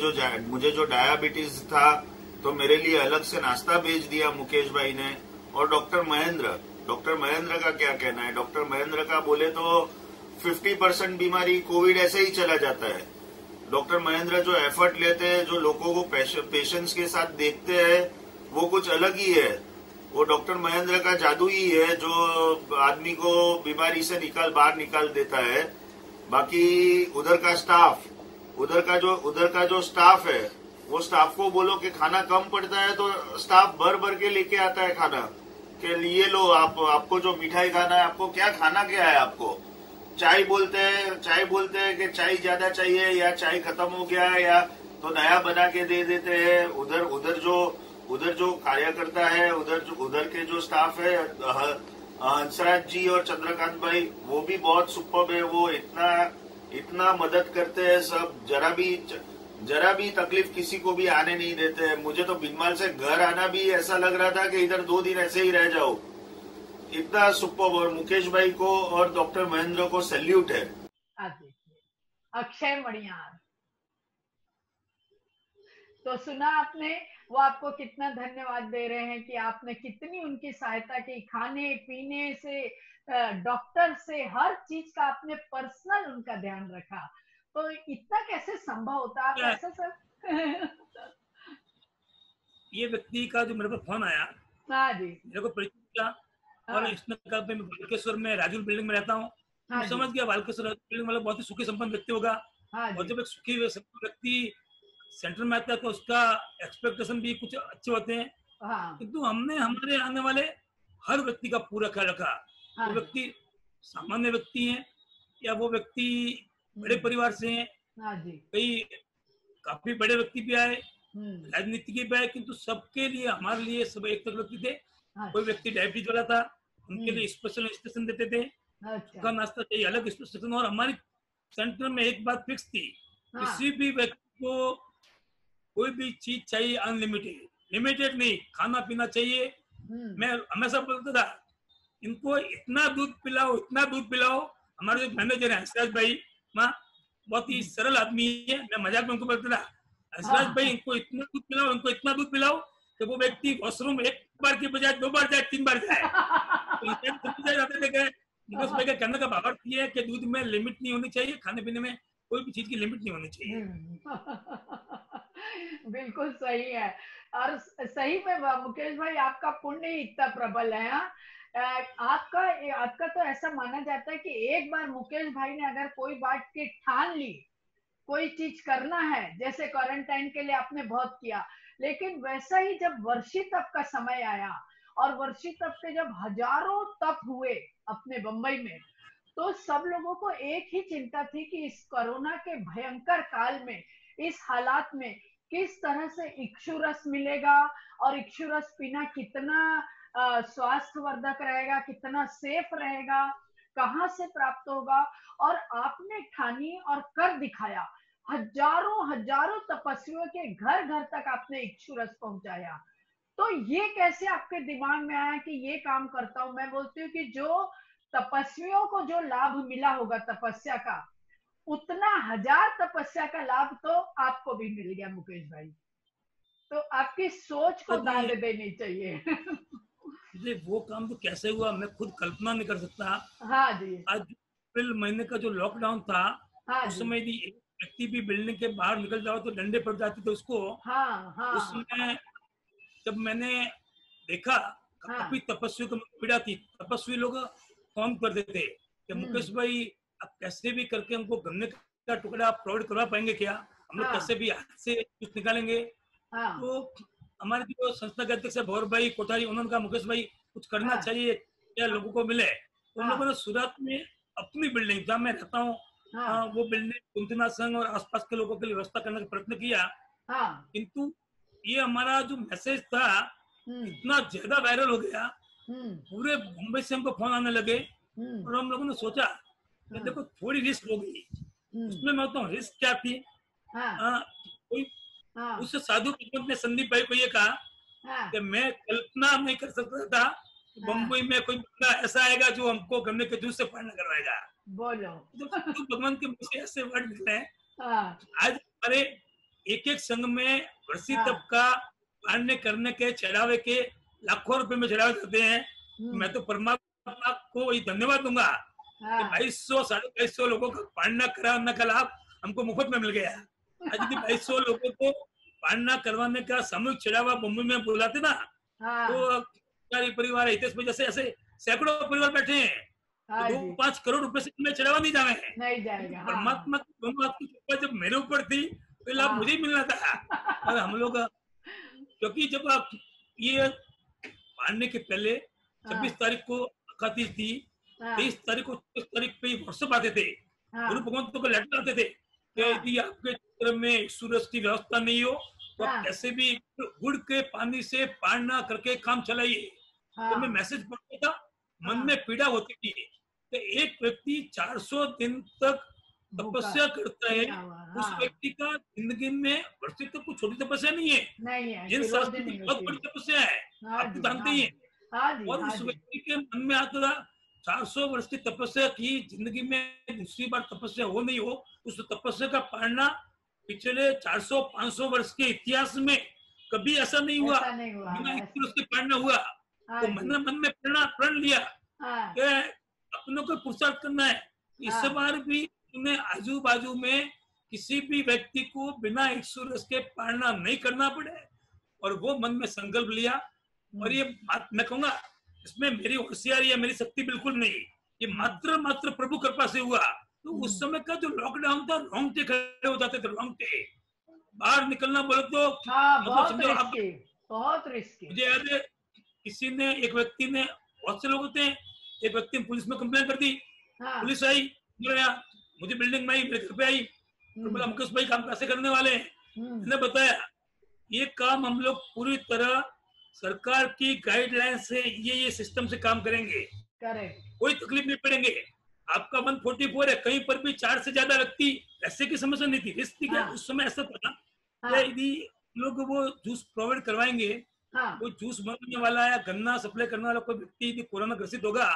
जो डायबिटीज था तो मेरे लिए अलग से नाश्ता भेज दिया मुकेश भाई ने। और डॉक्टर महेंद्र का क्या कहना है। डॉक्टर महेंद्र का बोले तो 50% बीमारी कोविड ऐसे ही चला जाता है। डॉक्टर महेंद्र जो एफर्ट लेते हैं, जो लोगों को पेशेंस के साथ देखते हैं, वो कुछ अलग ही है। वो डॉक्टर महेंद्र का जादू ही है जो आदमी को बीमारी से बाहर निकाल देता है। बाकी उधर का जो स्टाफ है, वो स्टाफ को बोलो कि खाना कम पड़ता है तो स्टाफ भर के लेके आता है खाना कि लिए लो आपको जो मिठाई खाना है, आपको क्या खाना क्या है। आपको चाय बोलते हैं कि चाय ज्यादा चाहिए या चाय खत्म हो गया है, या तो नया बना के दे देते हैं। उधर जो कार्यकर्ता है, उधर के जो स्टाफ है, हंसराज जी और चंद्रकांत भाई, वो भी बहुत सुपर्ब है। वो इतना मदद करते हैं सब। जरा भी तकलीफ किसी को भी आने नहीं देते हैं। मुझे तो भिनमाल से घर आना भी ऐसा लग रहा था कि इधर 2 दिन ऐसे ही रह जाओ। इतना सुपर्ब। और मुकेश भाई को और डॉक्टर महेंद्र को सैल्यूट है। अक्षय मणियार, तो सुना आपने, वो आपको कितना धन्यवाद दे रहे हैं कि आपने कितनी उनकी सहायता की। खाने पीने से, डॉक्टर से, हर चीज का आपने पर्सनल उनका ध्यान रखा। तो इतना कैसे संभव होता है? आप ऐसा सब ये व्यक्ति का जो मेरे को फोन आया, हाँ जी, मेरे को परिचय किया और इसने कहा मैं बालकेश्वर में राजूल बिल्डिंग में रहता हूँ। मैं समझ गया बालकेश्वर बिल्डिंग वाला बहुत ही सुखी संपन्न व्यक्ति होगा। और जब एक सुखी व्यक्ति सेंटर में आता है तो उसका एक्सपेक्टेशन भी कुछ अच्छे होते हैं। किंतु हमने हमारे आने वाले हर व्यक्ति का पूरा ख्याल रखा। वो व्यक्ति सामान्य व्यक्ति है या वो व्यक्ति बड़े परिवार से हैं, कई काफी बड़े व्यक्ति भी आए, राजनीति के भी आए, किंतु सबके लिए, हमारे लिए सब एक तक व्यक्ति थे। कोई व्यक्ति डायबिटीज वाला था, उनके लिए स्पेशल इंस्ट्रक्शन देते थे, उनका नाश्ता चाहिए अलग इंस्ट्रक्शन। और हमारी सेंटर में एक बात फिक्स थी, किसी भी व्यक्ति को कोई भी चीज चाहिए अनलिमिटेड, लिमिटेड नहीं, खाना पीना चाहिए। मैं हमेशा बोलता था इनको इतना दूध पिलाओ। हमारे जो मैनेजर है हंसराज भाई, बहुत ही सरल आदमी है, मैं मजाक में उनको बोलता था, हंसराज भाई इनको इतना दूध पिलाओ कि वो व्यक्ति वॉशरूम 1 बार की बजाय 2 बार जाए, 3 बार जाए। मुकेश भाई का कहने का भाव ये है कि दूध में लिमिट नहीं होनी चाहिए, खाने पीने में कोई भी चीज की लिमिट नहीं होनी चाहिए। बिल्कुल सही है। और सही में मुकेश भाई आपका पुण्य ही इतना प्रबल है। आपका तो ऐसा माना जाता है कि एक बार मुकेश भाई ने अगर कोई बात की ठान ली, कोई चीज करना है, जैसे क्वारंटाइन के लिए आपने बहुत किया, लेकिन वैसा ही जब वर्षी तप का समय आया और वर्षी तप के जब हजारों तप हुए अपने बंबई में, तो सब लोगों को एक ही चिंता थी कि इस कोरोना के भयंकर काल में, इस हालात में किस तरह से इक्षु रस मिलेगा और इक्षु रस पीना कितना स्वास्थ्यवर्धक रहेगा, कितना सेफ रहेगा, कहाँ से प्राप्त होगा। और आपने ठानी और कर दिखाया। हजारों हजारों तपस्वियों के घर घर तक आपने इक्षु रस पहुंचाया। तो ये कैसे आपके दिमाग में आया कि ये काम करता हूं? मैं बोलती हूँ कि जो तपस्वियों को जो लाभ मिला होगा तपस्या का, उतना 1000 तपस्या का लाभ तो आपको भी मिल गया मुकेश भाई। तो आपकी सोच को दाद देनी चाहिए। मुझे वो काम तो कैसे हुआ मैं खुद कल्पना नहीं कर सकता। हाँ जी। आज अप्रैल महीने का जो लॉकडाउन था, हाँ उस जी। समय यदि एक व्यक्ति भी बिल्डिंग के बाहर निकल जाओ तो डंडे पड़ जाते थे उसको। हाँ हाँ उसमें जब मैंने देखा हाँ काफी तपस्वी को पीड़ा थी, तपस्वी लोग फोन कर देते कि मुकेश भाई आप कैसे भी करके हमको गन्ने का टुकड़ा प्रोवाइड करवा पाएंगे क्या, हम लोग हाँ कैसे भी हाथ से कुछ निकालेंगे। हाँ तो हमारे जो संस्था के अध्यक्ष है भौर भाई कोठारी, उन्होंने कहा मुकेश भाई कुछ करना हाँ चाहिए क्या लोगों को मिले। तो हम हाँ लोगों ने सूरत में अपनी बिल्डिंग जहाँ मैं रहता हूँ, हाँ वो बिल्डिंग कुंतना संघ और आसपास के लोगों के लिए व्यवस्था करने का प्रयत्न किया। हाँ किंतु ये हमारा जो मैसेज था इतना ज्यादा वायरल हो गया, पूरे मुंबई से हमको फोन आने लगे। और हम लोगों ने सोचा कि देखो थोड़ी रिस्क हो गई। उसमें मैं बताऊँ रिस्क क्या थी। कोई उस साधु किस्मत ने संदीप भाई को ये कहा कि मैं कल्पना नहीं कर सकता था कि बम्बई में कोई बंदा ऐसा आएगा जो हमको गन्ने के जूस से पानी करवाएगा। बोलो। तो भगवान के मुंह से ऐसे वर्ड निकले हैं। आज हमारे एक एक संघ में वर्षी तप का पालने करने के चढ़ावे के लाखों रुपए में चढ़ावे करते हैं। मैं तो परमात्मा को ये धन्यवाद दूंगा कि 2200 2250 लोगों का पालना कराने का लाभ हमको मुफ्त में मिल गया। आज यदि 2200 लोगों को पालना करवाने का सामूहिक चढ़ावा मुंबई में बुलाते ना, तो सारी परिवार हितेश में जैसे ऐसे सैकड़ों परिवार बैठे हैं, तो 2-5 करोड़ रुपए से मैं चढ़ावा नहीं जावे हैं। नहीं जाएगा। परमात्मा की धन्यवाद की कृपा जब मेरे ऊपर थी तो लाभ मुझे ही मिलना था। और हम लोग क्योंकि जब आप ये पालने के पहले 26 तारीख को अखातीज थी, 23 तारीख को 24 तारीख पे व्हाट्सएप आते थे, गुरु भगवंतों को लेटर आते थे कि यदि आपके क्षेत्र में सूरज की व्यवस्था नहीं हो तो आप कैसे भी गुड़ के पानी से पालना करके काम चलाइए। तो मैं मैसेज पढ़ता था, मन में पीड़ा होती थी कि एक व्यक्ति 400 दिन तक तपस्या करता है, उस व्यक्ति का जिंदगी में वर्षी तक कुछ छोटी तपस्या नहीं है, जिन शास्त्र की बहुत बड़ी तपस्या है, आप तो जानते ही हैं। और उस व्यक्ति के मन में आता था 400 वर्ष की तपस्या की, जिंदगी में दूसरी बार तपस्या हो नहीं हो, उस तपस्या का पालना पिछले 400-500 वर्ष के इतिहास में कभी ऐसा नहीं हुआ, बिना उसके पालना हुआ। तो मैंने मन में प्रण लिया कि अपनों को पुरुषार्थ करना है, इस बार भी उन्हें आजू बाजू में किसी भी व्यक्ति को बिना 100 वर्ष के पालना नहीं करना पड़े। और वो मन में संकल्प लिया। और ये बात मैं कहूंगा इसमें मेरी होशियारी या मेरी शक्ति बिल्कुल नहीं, ये मात्र प्रभु कृपा से हुआ। तो उस समय का जो लॉकडाउन था, रोंगटे खड़े हो जाते थे, रोंगटे बाहर निकलना बोले तो बहुत रिस्की। मुझे याद है किसी ने, एक व्यक्ति ने, बहुत से लोग होते हैं, एक व्यक्ति ने पुलिस में कंप्लेन कर दी, पुलिस आई, मुझे बिल्डिंग में आई, मेरे घर पे आई, तो बोला मुकेश भाई काम कैसे करने वाले हैं। मैंने बताया ये काम हम लोग पूरी तरह सरकार की गाइडलाइन से ये सिस्टम से काम करेंगे, कोई तकलीफ नहीं पड़ेंगे। आपका 144 है, कहीं पर भी 4 से ज्यादा व्यक्ति, ऐसे की समस्या नहीं थी, रिस्क थी। उस समय ऐसा था यदि लोग वो जूस प्रोवाइड करवाएंगे, वो जूस बनाने वाला या गन्ना सप्लाई करने वाला कोई व्यक्ति यदि कोरोना ग्रसित होगा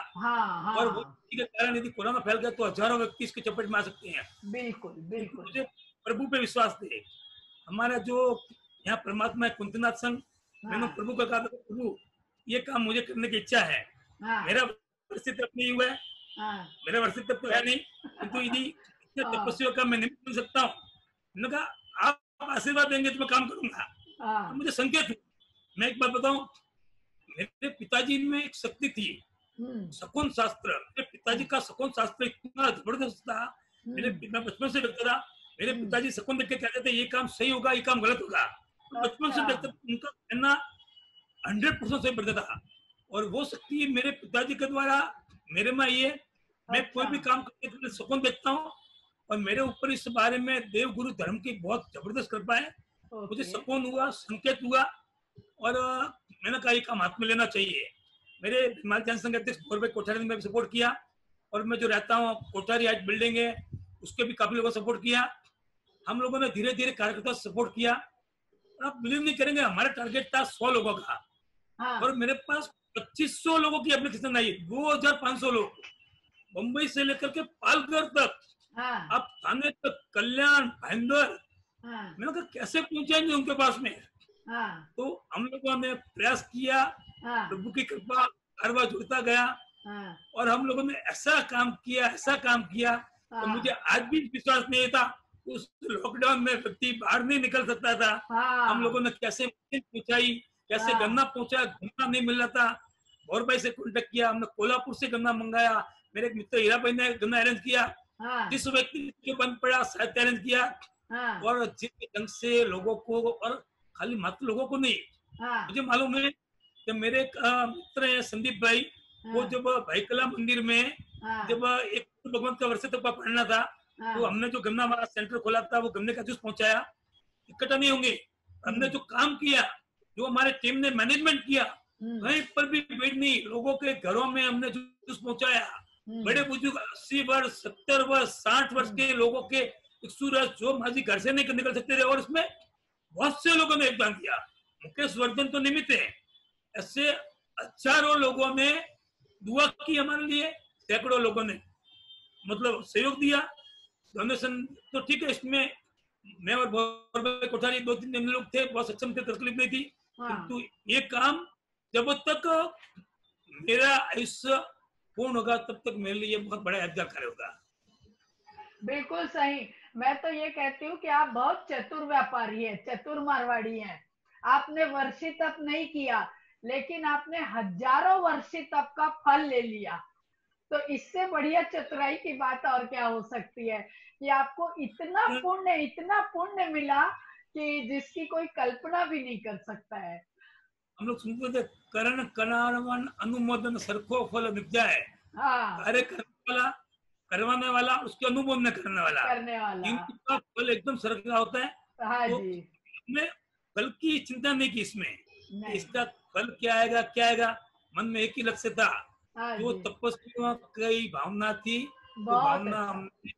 और वो के कारण यदि कोरोना फैल गया तो हजारों व्यक्ति इसके चपेट में आ सकते हैं। बिल्कुल बिल्कुल। मुझे प्रभु पे विश्वास थे। हमारा जो यहाँ परमात्मा है कुंतनाथ संघ, मैंने प्रभु का कहा प्रभु ये काम मुझे करने की इच्छा है। मेरा वर्षित तप नहीं हुआ है, मेरा वर्षित तप तो है नहीं, किंतु यदि इतने तपस्वियों का मैं नहीं मिल सकता हूँ। मैंने कहा आप आशीर्वाद देंगे तो मैं काम करूंगा। तो मुझे संकेत हुआ। मैं एक बात बताऊं, मेरे पिताजी में एक शक्ति थी, शकुन शास्त्र। मेरे पिताजी का शकुन शास्त्र इतना जबरदस्त था, मैं बचपन से देखता था। मेरे पिताजी शकुन देख के कहते थे ये काम सही होगा, ये काम गलत होगा। बचपन से देखता, उनका कहना 100% सही पड़ता था। और वो शक्ति मेरे पिताजी के द्वारा मेरे में आई है। मैं कोई भी काम करते थे शकुन देखता हूँ, और मेरे ऊपर इस बारे में देव गुरु धर्म की बहुत जबरदस्त कृपा है। मुझे शकुन हुआ, संकेत हुआ, और मैंने कहा ये काम हाथ में लेना चाहिए। मेरे हिमालय जनसंघ अध्यक्ष भौर भाई कोठारी ने भी सपोर्ट किया, और मैं जो रहता हूँ कोठारी हाइट बिल्डिंग है, उसके भी काफी लोगों ने सपोर्ट किया। हम लोगों ने धीरे धीरे कार्यकर्ता सपोर्ट किया और आप बिलीव नहीं करेंगे, हमारा टारगेट था 100 लोगों का और मेरे पास 2500 लोगों की एप्लीकेशन आई, 2500 लोग, मुंबई से लेकर के पालघर तक, अब थाने तक, कल्याण, भाईंदर, मैंने कहा कैसे पहुंचाएंगे उनके पास में। तो हम लोगों ने प्रयास किया, प्रभु की कृपा, कारवा जुड़ता गया और हम लोगों ने ऐसा काम किया तो मुझे आज भी विश्वास नहीं था उस लॉकडाउन में व्यक्ति बाहर नहीं निकल सकता था। हम लोगों ने कैसे मशीन पहुंचाई, कैसे गन्ना पहुंचा, गन्ना नहीं मिल रहा था, और भाई से कांटेक्ट किया, हमने कोल्हापुर से गन्ना मंगाया, मेरे एक मित्र हीरा भाई ने गन्ना अरेंज किया, जिस व्यक्ति जो बंद पड़ा साहित्य अरेंज किया और जिस ढंग से लोगों को, और खाली मात्र लोगों को नहीं, मुझे मालूम है कि मेरे एक मित्र है संदीप भाई, वो जब भाईकला मंदिर में जब एक भगवंत का वर्ष तक पढ़ना था तो हमने जो गन्ना हमारा सेंटर खोला था, वो गन्ने का जूस पहुंचाया, इकट्ठा नहीं होंगे, हमने जो काम किया, जो हमारे टीम ने मैनेजमेंट किया, कहीं पर भी भीड़ नहीं, लोगों के घरों में हमने जूस पहुंचाया, बड़े बुजुर्ग 80 वर्ष 70 वर्ष 60 वर्ष के लोगों के सूरज जो माजी घर से नहीं निकल सकते थे और इसमें बहुत से लोगों ने योगदान दिया। मुकेश वर्धन तो निमित्त है, ऐसे हजारों लोगों ने दुआ की हमारे लिए, सैकड़ों लोगों ने मतलब सहयोग दिया, डोनेशन तो ठीक है, इसमें मैं और भाई कोठारी 2-3 लोग थे, बहुत सक्षम थे, तकलीफ नहीं थी, किंतु ये काम जब तक मेरा आयुष्य पूर्ण होगा तब तक मेरे लिए बहुत बड़ा यादगार कार्य होगा। बिल्कुल सही। मैं तो ये कहती हूँ कि आप बहुत चतुर व्यापारी है, चतुर मारवाड़ी हैं। आपने वर्षी तप नहीं किया, लेकिन आपने हजारों वर्षी तप का फल ले लिया। तो इससे बढ़िया चतुराई की बात और क्या हो सकती है कि आपको इतना पुण्य मिला कि जिसकी कोई कल्पना भी नहीं कर सकता है। हम लोग सुनते थे करण कनावन अनुमोदन सरखो फल निपजाए। कार्य करवाने वाला, उसके अनुमोदन करने वाला, इनका फल एकदम सरखा होता है। तो हमने फल की चिंता नहीं की इसमें, इसका फल क्या आएगा, मन में एक ही लक्ष्य था, जो तपस्वियों की भावना थी, तो भावना हमने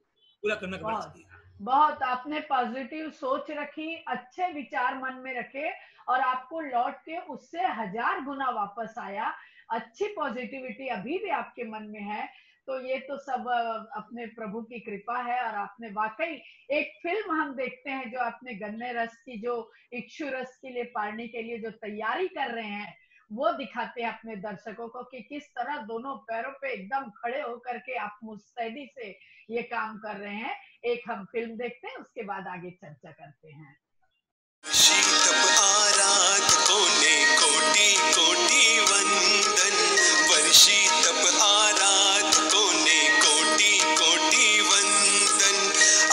पूरा करने का प्रयास किया। बहुत आपने पॉजिटिव सोच रखी, अच्छे विचार मन में रखे और आपको लौट के उससे 1000 गुना वापस आया। अच्छी पॉजिटिविटी अभी भी आपके मन में है, तो ये तो सब अपने प्रभु की कृपा है। और आपने वाकई एक फिल्म हम देखते हैं जो आपने गन्ने रस की, जो इक्षु रस के लिए पाड़ने के लिए जो तैयारी कर रहे हैं, वो दिखाते हैं अपने दर्शकों को कि किस तरह दोनों पैरों पे एकदम खड़े होकर के आप मुस्तैदी से ये काम कर रहे हैं। एक हम फिल्म देखते हैं, उसके बाद आगे चर्चा करते हैं। आराधकों ने कोटि कोटि वंदन, वर्षी तप आराधकों ने कोटि कोटि वंदन,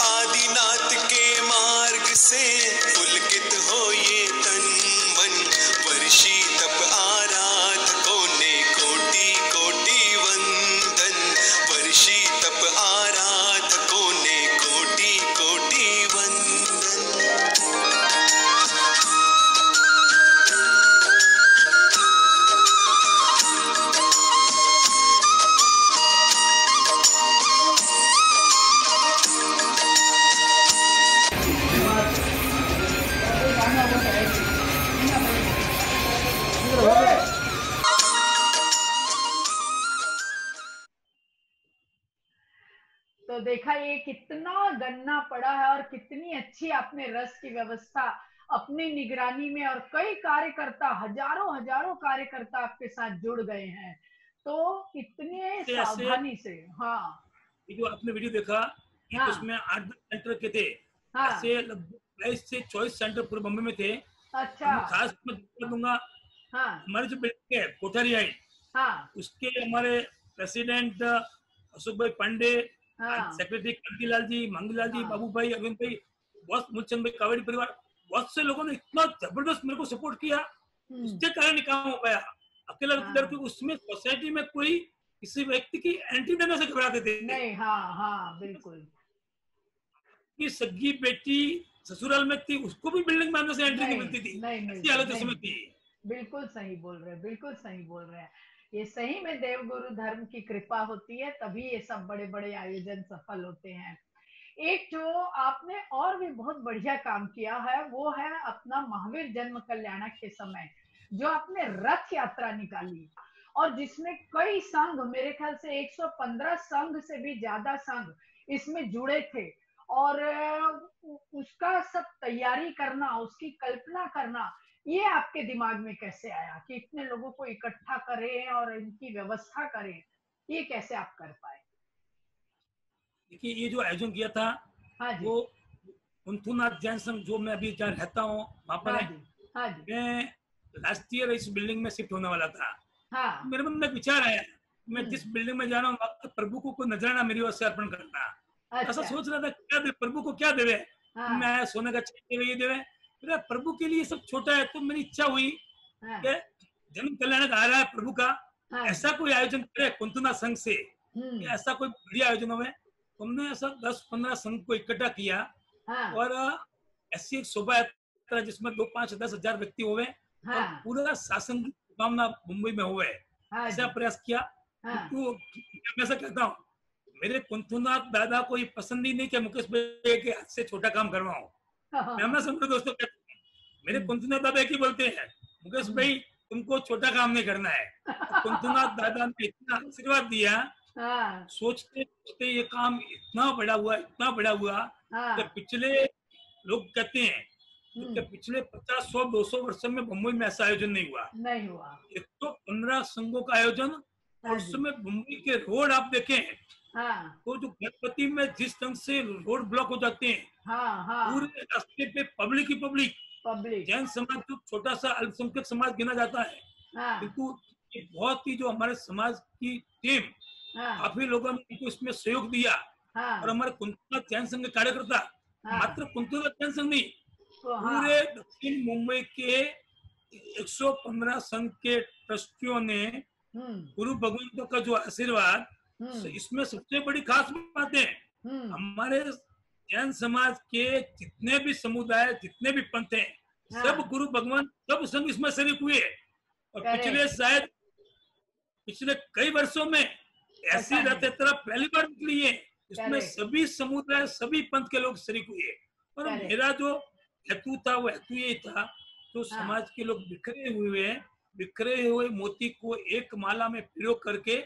आदिनाथ के मार्ग से पुलकित हो ये तन मन, वर्षी तप आराधकों ने कोटि कोटि वंदन, वर्षी तप आराधकों ने कोटि कोटि वंदन। तो देखा ये कितना गन्ना पड़ा है और कितनी अच्छी आपने रस की व्यवस्था अपनी निगरानी में, और कई कार्यकर्ता, हजारों कार्यकर्ता आपके साथ जुड़ गए हैं, तो इतने सावधानी से। ये जो आपने वीडियो देखा, ये उसमें 8-10 सेंटर के थे, ऐसे लगभग 22 से 24 सेंटर पूरे बम्बई में थे। अच्छा। खास मैं दूंगा, हमारे जो बिल्डिंग है कोठारी हाइट, उसके हमारे प्रेसिडेंट अशोक भाई पांडे, सेक्रेटरी कांतिलाल जी, मंगलाल जी, बाबू भाई, अरविंद भाई, बहुत मूलचंद भाई, कावेरी परिवार, बहुत से लोगों ने इतना जबरदस्त मेरे को सपोर्ट किया, उसके कारण ही काम हो पाया। अकेला क्योंकि उसमें सोसाइटी में कोई किसी व्यक्ति की एंट्री देने से घबराते थे नहीं। बिल्कुल। कि सगी बेटी ससुराल में थी, उसको भी बिल्डिंग में आने से एंट्री नहीं मिलती थी, ऐसी हालत उसमें थी। बिल्कुल सही बोल रहे हैं, बिल्कुल सही बोल रहे हैं। ये सही में देवगुरु धर्म की कृपा होती है, तभी ये सब बड़े बड़े आयोजन सफल होते हैं। एक जो आपने और भी बहुत बढ़िया काम किया है वो है अपना महावीर जन्म कल्याण के समय जो आपने रथ यात्रा निकाली और जिसमें कई संघ, मेरे ख्याल से 115 संघ से भी ज्यादा संघ इसमें जुड़े थे और उसका सब तैयारी करना, उसकी कल्पना करना, ये आपके दिमाग में कैसे आया कि इतने लोगों को इकट्ठा करें और इनकी व्यवस्था करें? ये कैसे आप कर पाए? देखिए, ये जो आयोजन किया था हाँ जी, वो कुंथुनाथ जैन संघ, जो मैं अभी जहाँ रहता हूँ वहां पर हाँ है। जी, हाँ जी, मैं लास्ट ईयर इस बिल्डिंग में शिफ्ट होने वाला था। हाँ, मेरे मन में विचार आया, मैं जिस बिल्डिंग में जा रहा हूँ वहाँ पर प्रभु को कोई नजराना मेरी ओर से अर्पण करना। ऐसा अच्छा, सोच रहा था, क्या दे प्रभु को, क्या देवे? हाँ, मैं सोने का चेन देवे, ये देवे? मेरा प्रभु के लिए सब छोटा है। तो मेरी इच्छा हुई हाँ, कि जन्म कल्याण आ रहा है प्रभु का, हाँ ऐसा जी, कोई आयोजन करे कुंथुनाथ संघ से, कि हम्म, ऐसा कोई बढ़िया आयोजन हुए। हमने ऐसा 10-15 संघ को इकट्ठा किया हाँ, और ऐसी एक शोभा यात्रा जिसमें 2, 5, 10 हजार व्यक्ति हुए और हाँ, पूरा शासन की शुभकामना मुंबई में हुए, हाँ ऐसा जी, प्रयास किया। हाँ, तो मैं ऐसा कहता हूँ, मेरे कुंथुनाथ दादा को ये पसंद ही नहीं कि मुकेश भाई के हाथ से छोटा काम करवाऊं। मैं हमेशा समझो दोस्तों कहता हूं, मेरे कुंथुनाथ दादा एक ही बोलते हैं, मुकेश भाई तुमको छोटा काम नहीं करना है। और कुंथुनाथ दादा ने इतना आशीर्वाद दिया, हाँ, सोचते सोचते ये काम इतना बड़ा हुआ, इतना बड़ा हुआ कि हाँ, पिछले लोग कहते हैं कि पिछले 50, 100, 200 वर्षों में मुंबई में ऐसा आयोजन नहीं हुआ। नहीं हुआ, 115 संघों का आयोजन, और हाँ उस जी, समय मुंबई के रोड आप देखें हाँ, तो जो गणपति में जिस ढंग से रोड ब्लॉक हो जाते हैं, हाँ, हाँ, पूरे रास्ते पे पब्लिक ही पब्लिक। पब्लिक, जैन समाज जो छोटा सा अल्पसंख्यक समाज गिना जाता है, हाँ, किंतु ये बहुत ही, जो हमारे समाज की टीम, हाँ, काफी लोगों ने इनको इसमें सहयोग दिया। और हाँ, हमारे कुंथुनाथ जैन संघ के कार्यकर्ता, हाँ, मात्र कुंथुनाथ जैन संघ नहीं, तो हाँ, पूरे दक्षिण मुंबई के 115 संघ के ट्रस्टियों ने गुरु भगवंतों का जो आशीर्वाद, इसमें सबसे बड़ी खास बात है, हमारे जैन समाज के जितने भी समुदाय, जितने भी पंथ हैं, सब गुरु भगवान, सब संघ इसमें शरीक हुए। और पिछले कई वर्षों में ऐसी रथ यात्रा पहली बार निकली है, इसमें सभी समुदाय, सभी पंथ के लोग शरीक हुए। और मेरा जो हेतु था वो हेतु ये था, तो समाज के लोग बिखरे हुए मोती को एक माला में पिरो करके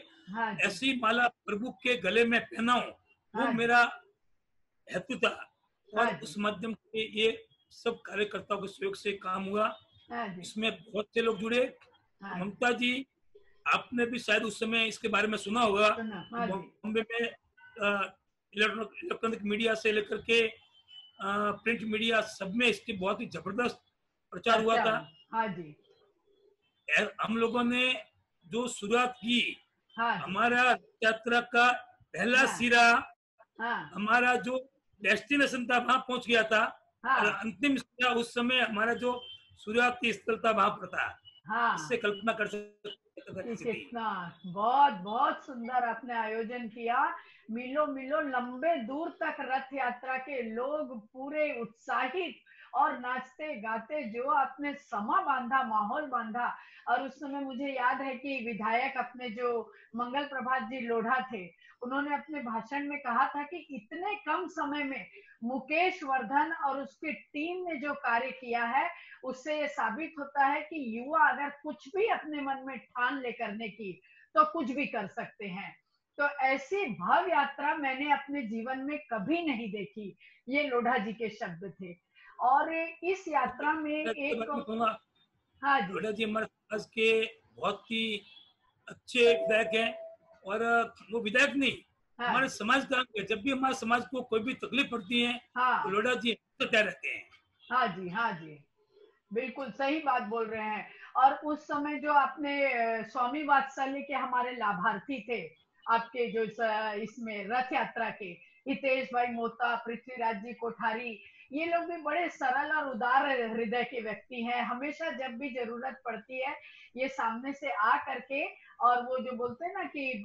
ऐसी माला प्रभु के गले में पहनाऊं, वो मेरा हेतु था। और उस माध्यम से ये सब कार्यकर्ताओं के सहयोग से काम हुआ। इसमें बहुत से लोग जुड़े। ममता जी, आपने भी शायद उस समय इसके बारे में सुना होगा, बॉम्बे में इलेक्ट्रॉनिक मीडिया से लेकर के प्रिंट मीडिया सब में इसकी बहुत ही जबरदस्त प्रचार हुआ था। हाँ जी, हम लोगों ने जो शुरुआत की, हमारा यात्रा का पहला सिरा, हमारा जो डेस्टिनेशन था वहां पहुंच गया था, और अंतिम सिरा उस समय हमारा जो शुरुआती स्थल था वहां पर था। इससे कल्पना कर सकते कितना बहुत बहुत सुंदर आपने आयोजन किया। मीलों मीलों लंबे दूर तक रथ यात्रा के लोग पूरे उत्साहित और नाचते गाते जो आपने समा बांधा, माहौल बांधा। और उस समय मुझे याद है कि विधायक अपने जो मंगल प्रभात जी लोढ़ा थे, उन्होंने अपने भाषण में कहा था कि इतने कम समय में मुकेश वर्धन और उसकी टीम ने जो कार्य किया है, उससे ये साबित होता है कि युवा अगर कुछ भी अपने मन में ठान ले करने की, तो कुछ भी कर सकते हैं। तो ऐसी भव्य यात्रा मैंने अपने जीवन में कभी नहीं देखी। ये लोढ़ा जी के शब्द थे। और इस यात्रा में एक, हाँ जी, लोढ़ा जी हमारे समाज के बहुत ही अच्छे विधायक हैं। और वो विधायक नहीं, हमारे समाज का, जब भी हमारे समाज को कोई भी तकलीफ पड़ती है, तो लोढ़ा जी तैयार रहते हैं। हाँ जी, हाँ जी, बिल्कुल सही बात बोल रहे हैं। और उस समय जो आपने स्वामी वात्सल्य के हमारे लाभार्थी थे, आपके जो इसमें रथ यात्रा के, हितेश भाई मोता, पृथ्वीराज जी कोठारी, ये लोग भी बड़े सरल और उदार हृदय के व्यक्ति हैं। हमेशा जब भी जरूरत पड़ती है, ये सामने से आ करके, और वो जो बोलते हैं ना कि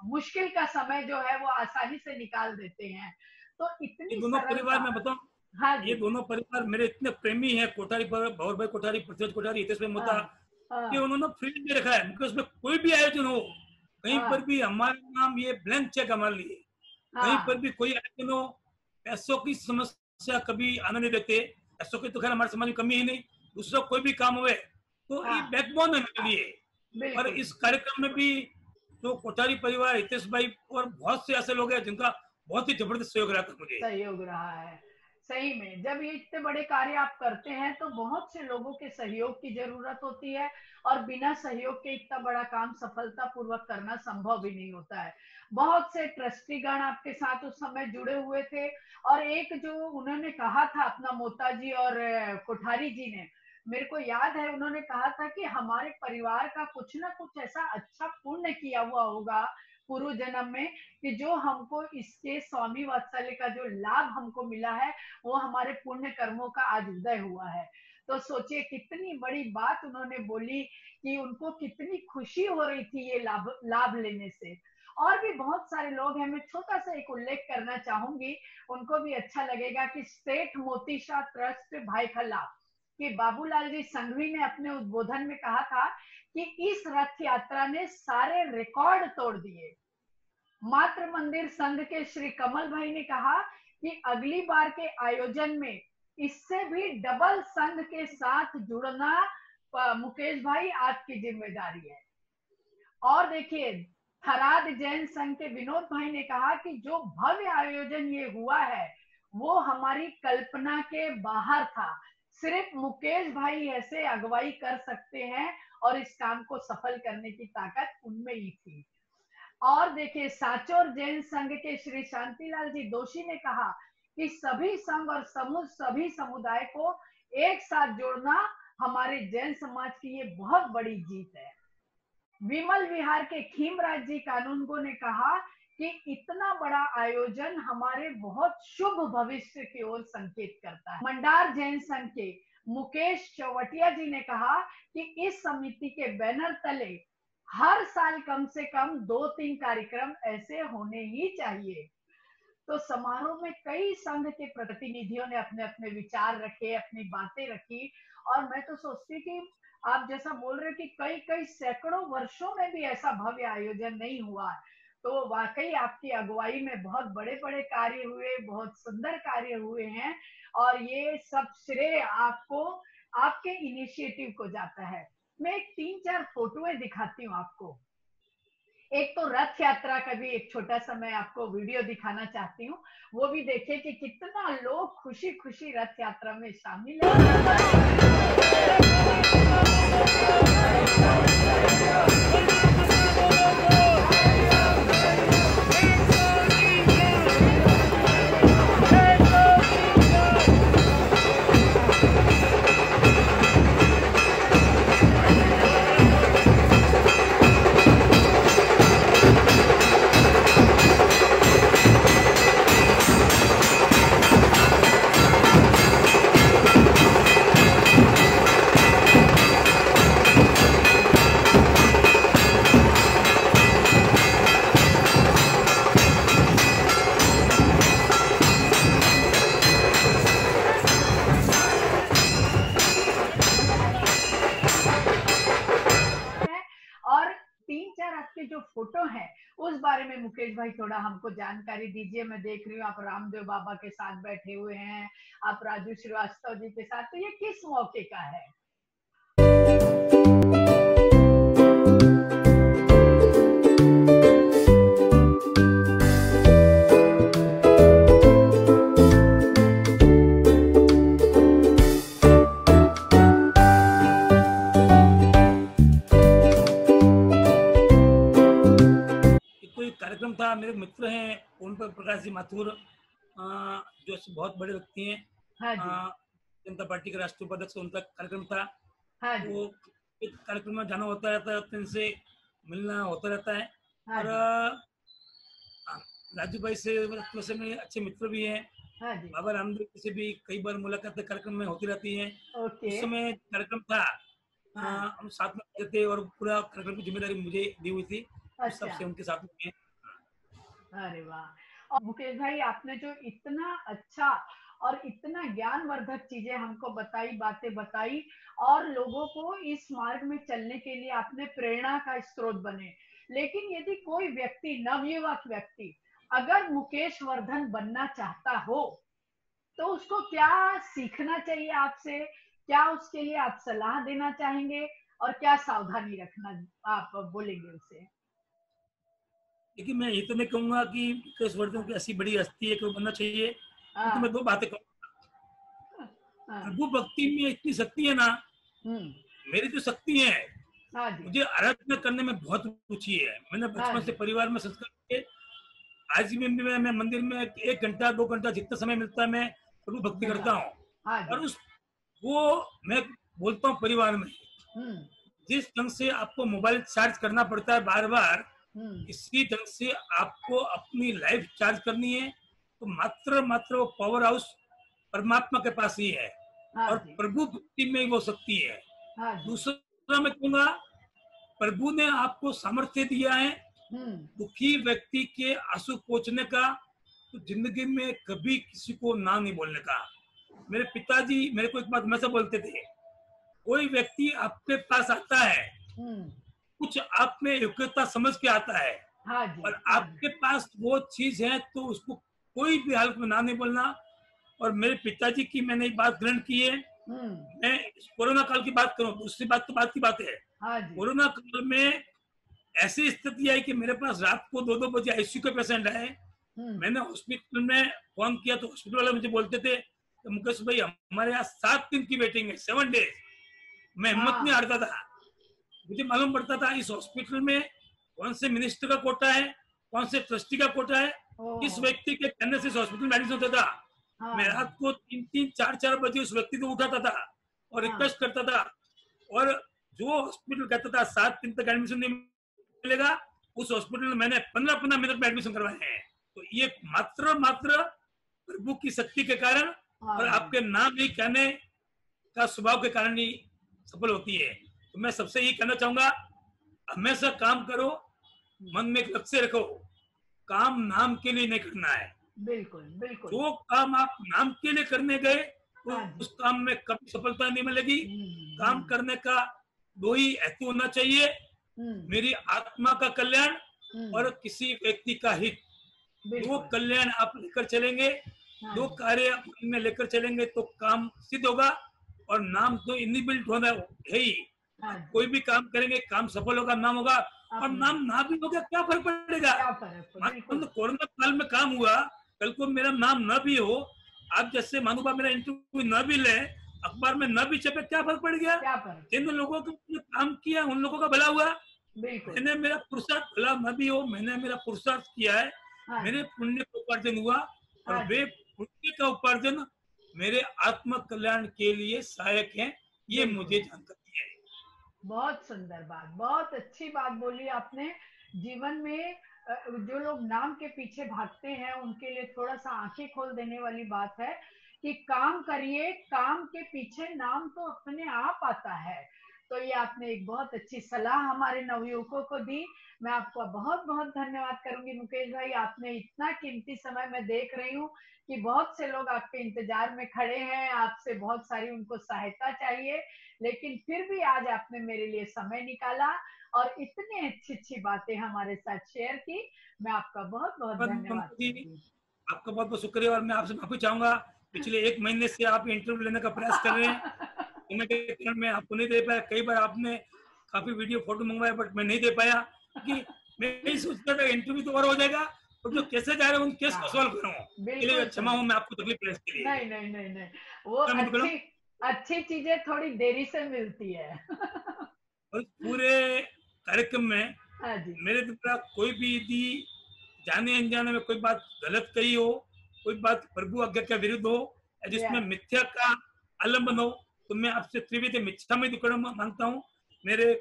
मुश्किल का समय जो है वो आसानी से निकाल देते हैं। तो इतनी दोनों परिवार में बताऊं, हाँ, ये दोनों परिवार मेरे इतने प्रेमी हैं, कोठारी पर भौर भाई कोठारी, पृथ्वीराज कोठारी, हितेश भाई मोता, कि उन्होंने फील्ड में रखा है। मुकेश में कोई भी आयोजन हो, कहीं पर भी हमारा नाम ये ब्लैंक चेक हमारे लिए, कहीं पर भी कोई आयोजन हो, पैसों की समस्या कभी आने नहीं देते। पैसों की तो खैर हमारे समाज में कमी ही नहीं, दूसरा कोई भी काम हुए तो ये बैकबोन है मेरे लिए। और इस कार्यक्रम में भी जो कोठारी परिवार, हितेश भाई और बहुत से ऐसे लोग हैं जिनका बहुत ही जबरदस्त सहयोग रहा था मुझे। सहयोग रहा है सही में। जब ये इतने बड़े कार्य आप करते हैं तो बहुत से लोगों के सहयोग की जरूरत होती है, और बिना सहयोग के इतना बड़ा काम सफलता पूर्वक करना संभव भी नहीं होता है। बहुत से ट्रस्टीगण आपके साथ उस समय जुड़े हुए थे, और एक जो उन्होंने कहा था अपना मोता जी और कोठारी जी ने, मेरे को याद है उन्होंने कहा था कि हमारे परिवार का कुछ ना कुछ ऐसा अच्छा पुण्य किया हुआ होगा पूर्व जन्म में, कि जो हमको इसके स्वामी वात्सल्य का जो लाभ हमको मिला है वो हमारे पुण्य कर्मों का आज उदय हुआ है। तो सोचिए कितनी बड़ी बात उन्होंने बोली, कि उनको कितनी खुशी हो रही थी ये लाभ लेने से। और भी बहुत सारे लोग हैं, मैं छोटा सा एक उल्लेख करना चाहूंगी, उनको भी अच्छा लगेगा, कि सेठ मोती शाह ट्रस्ट भाईखला कि बाबूलाल जी संघवी ने अपने उद्बोधन में कहा था कि इस रथ यात्रा ने सारे रिकॉर्ड तोड़ दिए। मातृ मंदिर संघ के श्री कमल भाई ने कहा कि अगली बार के आयोजन में इससे भी डबल संघ के साथ जुड़ना मुकेश भाई आपकी जिम्मेदारी है। और देखिए थराद जैन संघ के विनोद भाई ने कहा कि जो भव्य आयोजन ये हुआ है वो हमारी कल्पना के बाहर था, सिर्फ मुकेश भाई ऐसे अगुवाई कर सकते हैं और इस काम को सफल करने की ताकत उनमें ही थी। और देखिए साचोर जैन संघ के श्री शांतिलाल जी दोषी ने कहा कि सभी संघ और समूह सभी समुदाय को एक साथ जोड़ना हमारे जैन समाज की ये बहुत बड़ी जीत है। विमल विहार के खीमराज जी कानूनगो ने कहा कि इतना बड़ा आयोजन हमारे बहुत शुभ भविष्य की ओर संकेत करता है। मंडार जैन संघ के मुकेश चौवटिया जी ने कहा कि इस समिति के बैनर तले हर साल कम से कम 2-3 कार्यक्रम ऐसे होने ही चाहिए। तो समारोह में कई संघ के प्रतिनिधियों ने अपने अपने विचार रखे, अपनी बातें रखी, और मैं तो सोचती कि आप जैसा बोल रहे कि कई कई सैकड़ों वर्षों में भी ऐसा भव्य आयोजन नहीं हुआ। तो वाकई आपकी अगुवाई में बहुत बड़े बड़े कार्य हुए, बहुत सुंदर कार्य हुए हैं, और ये सब श्रेय आपको, आपके इनिशिएटिव को जाता है। मैं 3-4 फोटोएं दिखाती हूँ आपको। एक तो रथ यात्रा का भी एक छोटा सा मैं आपको वीडियो दिखाना चाहती हूँ, वो भी देखिए कि कितना लोग खुशी खुशी रथ यात्रा में शामिल फोटो है उस बारे में मुकेश भाई थोड़ा हमको जानकारी दीजिए। मैं देख रही हूँ आप रामदेव बाबा के साथ बैठे हुए हैं, आप राजू श्रीवास्तव जी के साथ, तो ये किस मौके का है? कार्यक्रम था, मेरे मित्र हैं ओम प्रकाश जी माथुर, जो बहुत बड़े व्यक्ति हैं, जनता पार्टी के राष्ट्रीय उपाध्यक्ष, उनका कार्यक्रम था। वो एक कार्यक्रम में जाना होता रहता है, उनसे मिलना होता रहता है। और राजू भाई से मेरे अच्छे मित्र भी हैं, बाबा रामदेव से भी कई बार मुलाकातें कार्यक्रम में होती रहती हैं। उस समय कार्यक्रम था, हम साथ में थे और पूरा कार्यक्रम की जिम्मेदारी मुझे दी हुई थी, सबसे उनके साथ में। अरे वाह। और मुकेश भाई आपने जो इतना अच्छा और इतना ज्ञानवर्धक चीजें हमको बताई, बातें बताई, और लोगों को इस मार्ग में चलने के लिए आपने प्रेरणा का स्रोत बने। लेकिन यदि कोई व्यक्ति, नवयुवक व्यक्ति अगर मुकेश वर्धन बनना चाहता हो तो उसको क्या सीखना चाहिए आपसे, क्या उसके लिए आप सलाह देना चाहेंगे और क्या सावधानी रखना आप बोलेंगे उसे? देखिए, मैं ये तो नहीं कहूंगा कि मुकेश वर्धन की ऐसी बड़ी हस्ती है कि वो बनना चाहिए, तो मैं हाँ, दो बातें कहूंगा। हाँ, प्रभु भक्ति में इतनी शक्ति है ना, हम्म, मेरी जो शक्ति है, हाँ जी, मुझे आराधना करने में बहुत रुचि है। मैंने हाँ बचपन से जी, परिवार में संस्कार के, आज भी मैं मंदिर में 1 घंटा 2 घंटा जितना समय मिलता है मैं प्रभु भक्ति करता हूँ। हाँ और जी, उस वो मैं बोलता हूँ परिवार में, हम्म, जिस ढंग से आपको मोबाइल चार्ज करना पड़ता है बार बार, हम्म, इसी ढंग से आपको अपनी लाइफ चार्ज करनी है। तो मात्र मात्र वो पावर हाउस परमात्मा के पास ही है हाँ और जी, प्रभु भक्ति में ही वो शक्ति है। हाँ जी, दूसरा मैं कहूंगा, प्रभु ने आपको सामर्थ्य दिया है हम्म, दुखी व्यक्ति के आंसू पोंछने का, तो जिंदगी में कभी किसी को ना नहीं बोलने का। मेरे पिताजी मेरे को एक बात हमेशा बोलते थे, कोई व्यक्ति आपके पास आता है, हम्म, कुछ आप में योग्यता समझ के आता है हाँ जी, और हाँ जी, आपके पास वो चीज है, तो उसको कोई भी हालत में ना नहीं बोलना। और मेरे पिताजी की मैंने एक बात ग्रहण की है। हम्म, मैं कोरोना काल की बात करूं, दूसरी बात तो बात की बात है। हाँ जी, कोरोना काल में ऐसी स्थिति आई कि मेरे पास रात को 2-2 बजे आईसीयू के पेशेंट आए। हम्म, मैंने हॉस्पिटल में फोन किया तो हॉस्पिटल वाले मुझे बोलते थे कि मुकेश भाई, हमारे यहाँ 7 दिन की वेटिंग है, 7 डेज। मैं हिम्मत नहीं हाँ, हारता था। मुझे मालूम पड़ता था इस हॉस्पिटल में कौन से मिनिस्टर का कोटा है, कौन से ट्रस्टी का कोटा है, किस ओ, व्यक्ति के कहने से इस हॉस्पिटल में एडमिशन होता था। मैं हाँ, रात को 3-3, 4-4 बजे उस व्यक्ति को उठाता था और हाँ, रिक्वेस्ट करता था। और जो हॉस्पिटल कहता था 7 दिन तक एडमिशन नहीं मिलेगा, उस हॉस्पिटल में मैंने 15-15 मिनट में एडमिशन करवाए हैं। तो ये मात्र मात्र प्रभु की शक्ति के कारण हाँ और जी, आपके नाम ही कहने का स्वभाव के कारण ही सफल होती है। तो मैं सबसे ये कहना चाहूंगा, हमेशा काम करो, मन में एक लक्ष्य रखो, काम नाम के लिए नहीं करना है। बिल्कुल, बिल्कुल, जो काम आप नाम के लिए करने गए, तो हाँ जी, उस काम में कभी सफलता नहीं मिलेगी। काम हम्म, करने का दो ही हेतु होना चाहिए, हम्म, मेरी आत्मा का कल्याण और हम्म, किसी व्यक्ति का हित। दो बिल्कुल, कल्याण आप लेकर चलेंगे, हाँ दो जी, कार्य आप में लेकर चलेंगे तो काम सिद्ध होगा। और नाम तो इनबिल्ट होना है ही। हाँ आप जी, कोई भी काम करेंगे, काम सफल होगा, नाम होगा। और अपना नाम ना भी होगा, क्या फर्क पड़ेगा? क्या फर्क है, मान बिल्कुल, लो कोरोना काल में काम हुआ, कल को मेरा नाम न भी हो, आप जैसे मानूबा मेरा इंटरव्यू न भी ले, अखबार में न भी छपे, क्या फर्क पड़ गया? क्या फर्क जिन है, लोगों को काम किया उन लोगों का भला हुआ। बिल्कुल, मैंने मेरा पुरुषार्थ, भला न भी हो, मैंने मेरा पुरुषार्थ किया है, हाँ मेरे जी, पुण्य का उपार्जन हुआ और हाँ वे जी, पुण्य का उपार्जन मेरे आत्म कल्याण के लिए सहायक है, ये बिल्कुल, मुझे जानकारी है। बहुत सुंदर बात, बहुत अच्छी बात बोली आपने। जीवन में जो लोग नाम के पीछे भागते हैं उनके लिए थोड़ा सा आंखें खोल देने वाली बात है कि काम करिए, काम के पीछे नाम तो अपने आप आता है। तो ये आपने एक बहुत अच्छी सलाह हमारे नवयुवकों को दी। मैं आपका बहुत बहुत धन्यवाद करूंगी मुकेश भाई, आपने इतना कीमती समय मैं देख रही हूँ कि बहुत से लोग आपके इंतजार में खड़े हैं, आपसे बहुत सारी उनको सहायता चाहिए, लेकिन फिर भी आज आपने मेरे लिए समय निकाला और इतनी अच्छी अच्छी बातें हमारे साथ शेयर की। मैं आपका बहुत बहुत धन्यवाद ममता जी, करूंगी। आपका बहुत बहुत शुक्रिया और मैं आपसे माफी चाहूंगा। पिछले 1 महीने से आप इंटरव्यू लेने का प्रयास कर रहे हैं, समय के कारण मैं आपको नहीं दे पाया। कई बार आपने काफी वीडियो फोटो मंगवाया बट मैं नहीं दे पाया, क्योंकि मैं यही सोचता था इंटरव्यू तो और हो जाएगा और जो कैसे जा रहे हैं उन केस को सॉल्व करूँ। इसके लिए बिल्कुल क्षमा सही, हो, मैं आपको तकलीफ है इसके लिए। नहीं नहीं नहीं नहीं, वो मैं मुझे करूँ, अच्छी अच्छी चीजें थोड़ी देरी से मिलती है। और पूरे कार्यक्रम में हाँ जी, मेरे द्वारा कोई भी यदि जाने अनजाने में कोई बात गलत कही हो, कोई बात प्रभु आज्ञा के विरुद्ध हो या जिसमें या मिथ्या का आलम्बन हो, तो मैं आपसे त्रिविध मिच्छामि दुक्कड़म मांगता हूँ। मेरे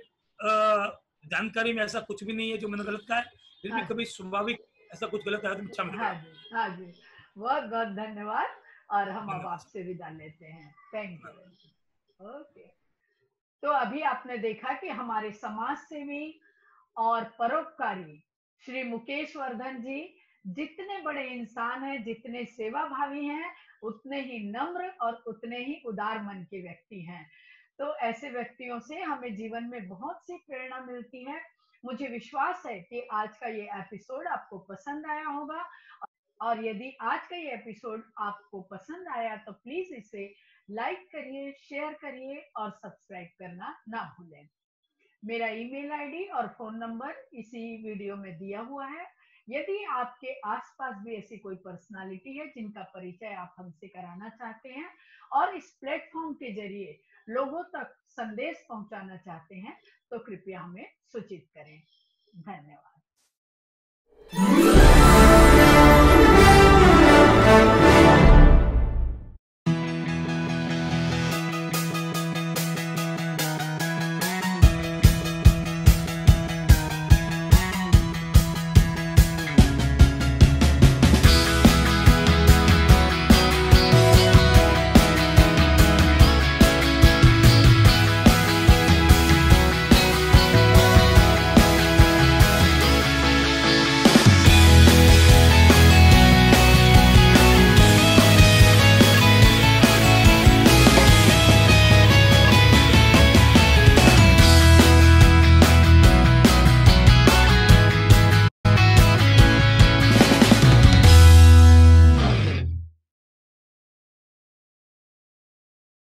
जानकारी में ऐसा कुछ भी नहीं है जो मैंने गलत कहा है, फिर भी हाँ कभी स्वाभाविक ऐसा कुछ गलत आया तो मिच्छामि हाँ दुक्कड़म। जी, हाँ जी, बहुत बहुत धन्यवाद। और हम अब धन्यवाद। आपसे विदा लेते हैं। Thank you. ओके। तो अभी आपने देखा कि हमारे समाज सेवी और परोपकारी श्री मुकेश वर्धन जी जितने बड़े इंसान हैं, जितने सेवा भावी हैं, उतने ही नम्र और उतने ही उदार मन के व्यक्ति हैं। तो ऐसे व्यक्तियों से हमें जीवन में बहुत सी प्रेरणा मिलती है। मुझे विश्वास है कि आज का ये एपिसोड आपको पसंद आया होगा, और यदि आज का ये एपिसोड आपको पसंद आया तो प्लीज इसे लाइक करिए, शेयर करिए और सब्सक्राइब करना ना भूलें। मेरा ईमेल आईडी और फोन नंबर इसी वीडियो में दिया हुआ है। यदि आपके आसपास भी ऐसी कोई पर्सनालिटी है जिनका परिचय आप हमसे कराना चाहते हैं और इस प्लेटफॉर्म के जरिए लोगों तक संदेश पहुंचाना चाहते हैं तो कृपया हमें सूचित करें। धन्यवाद।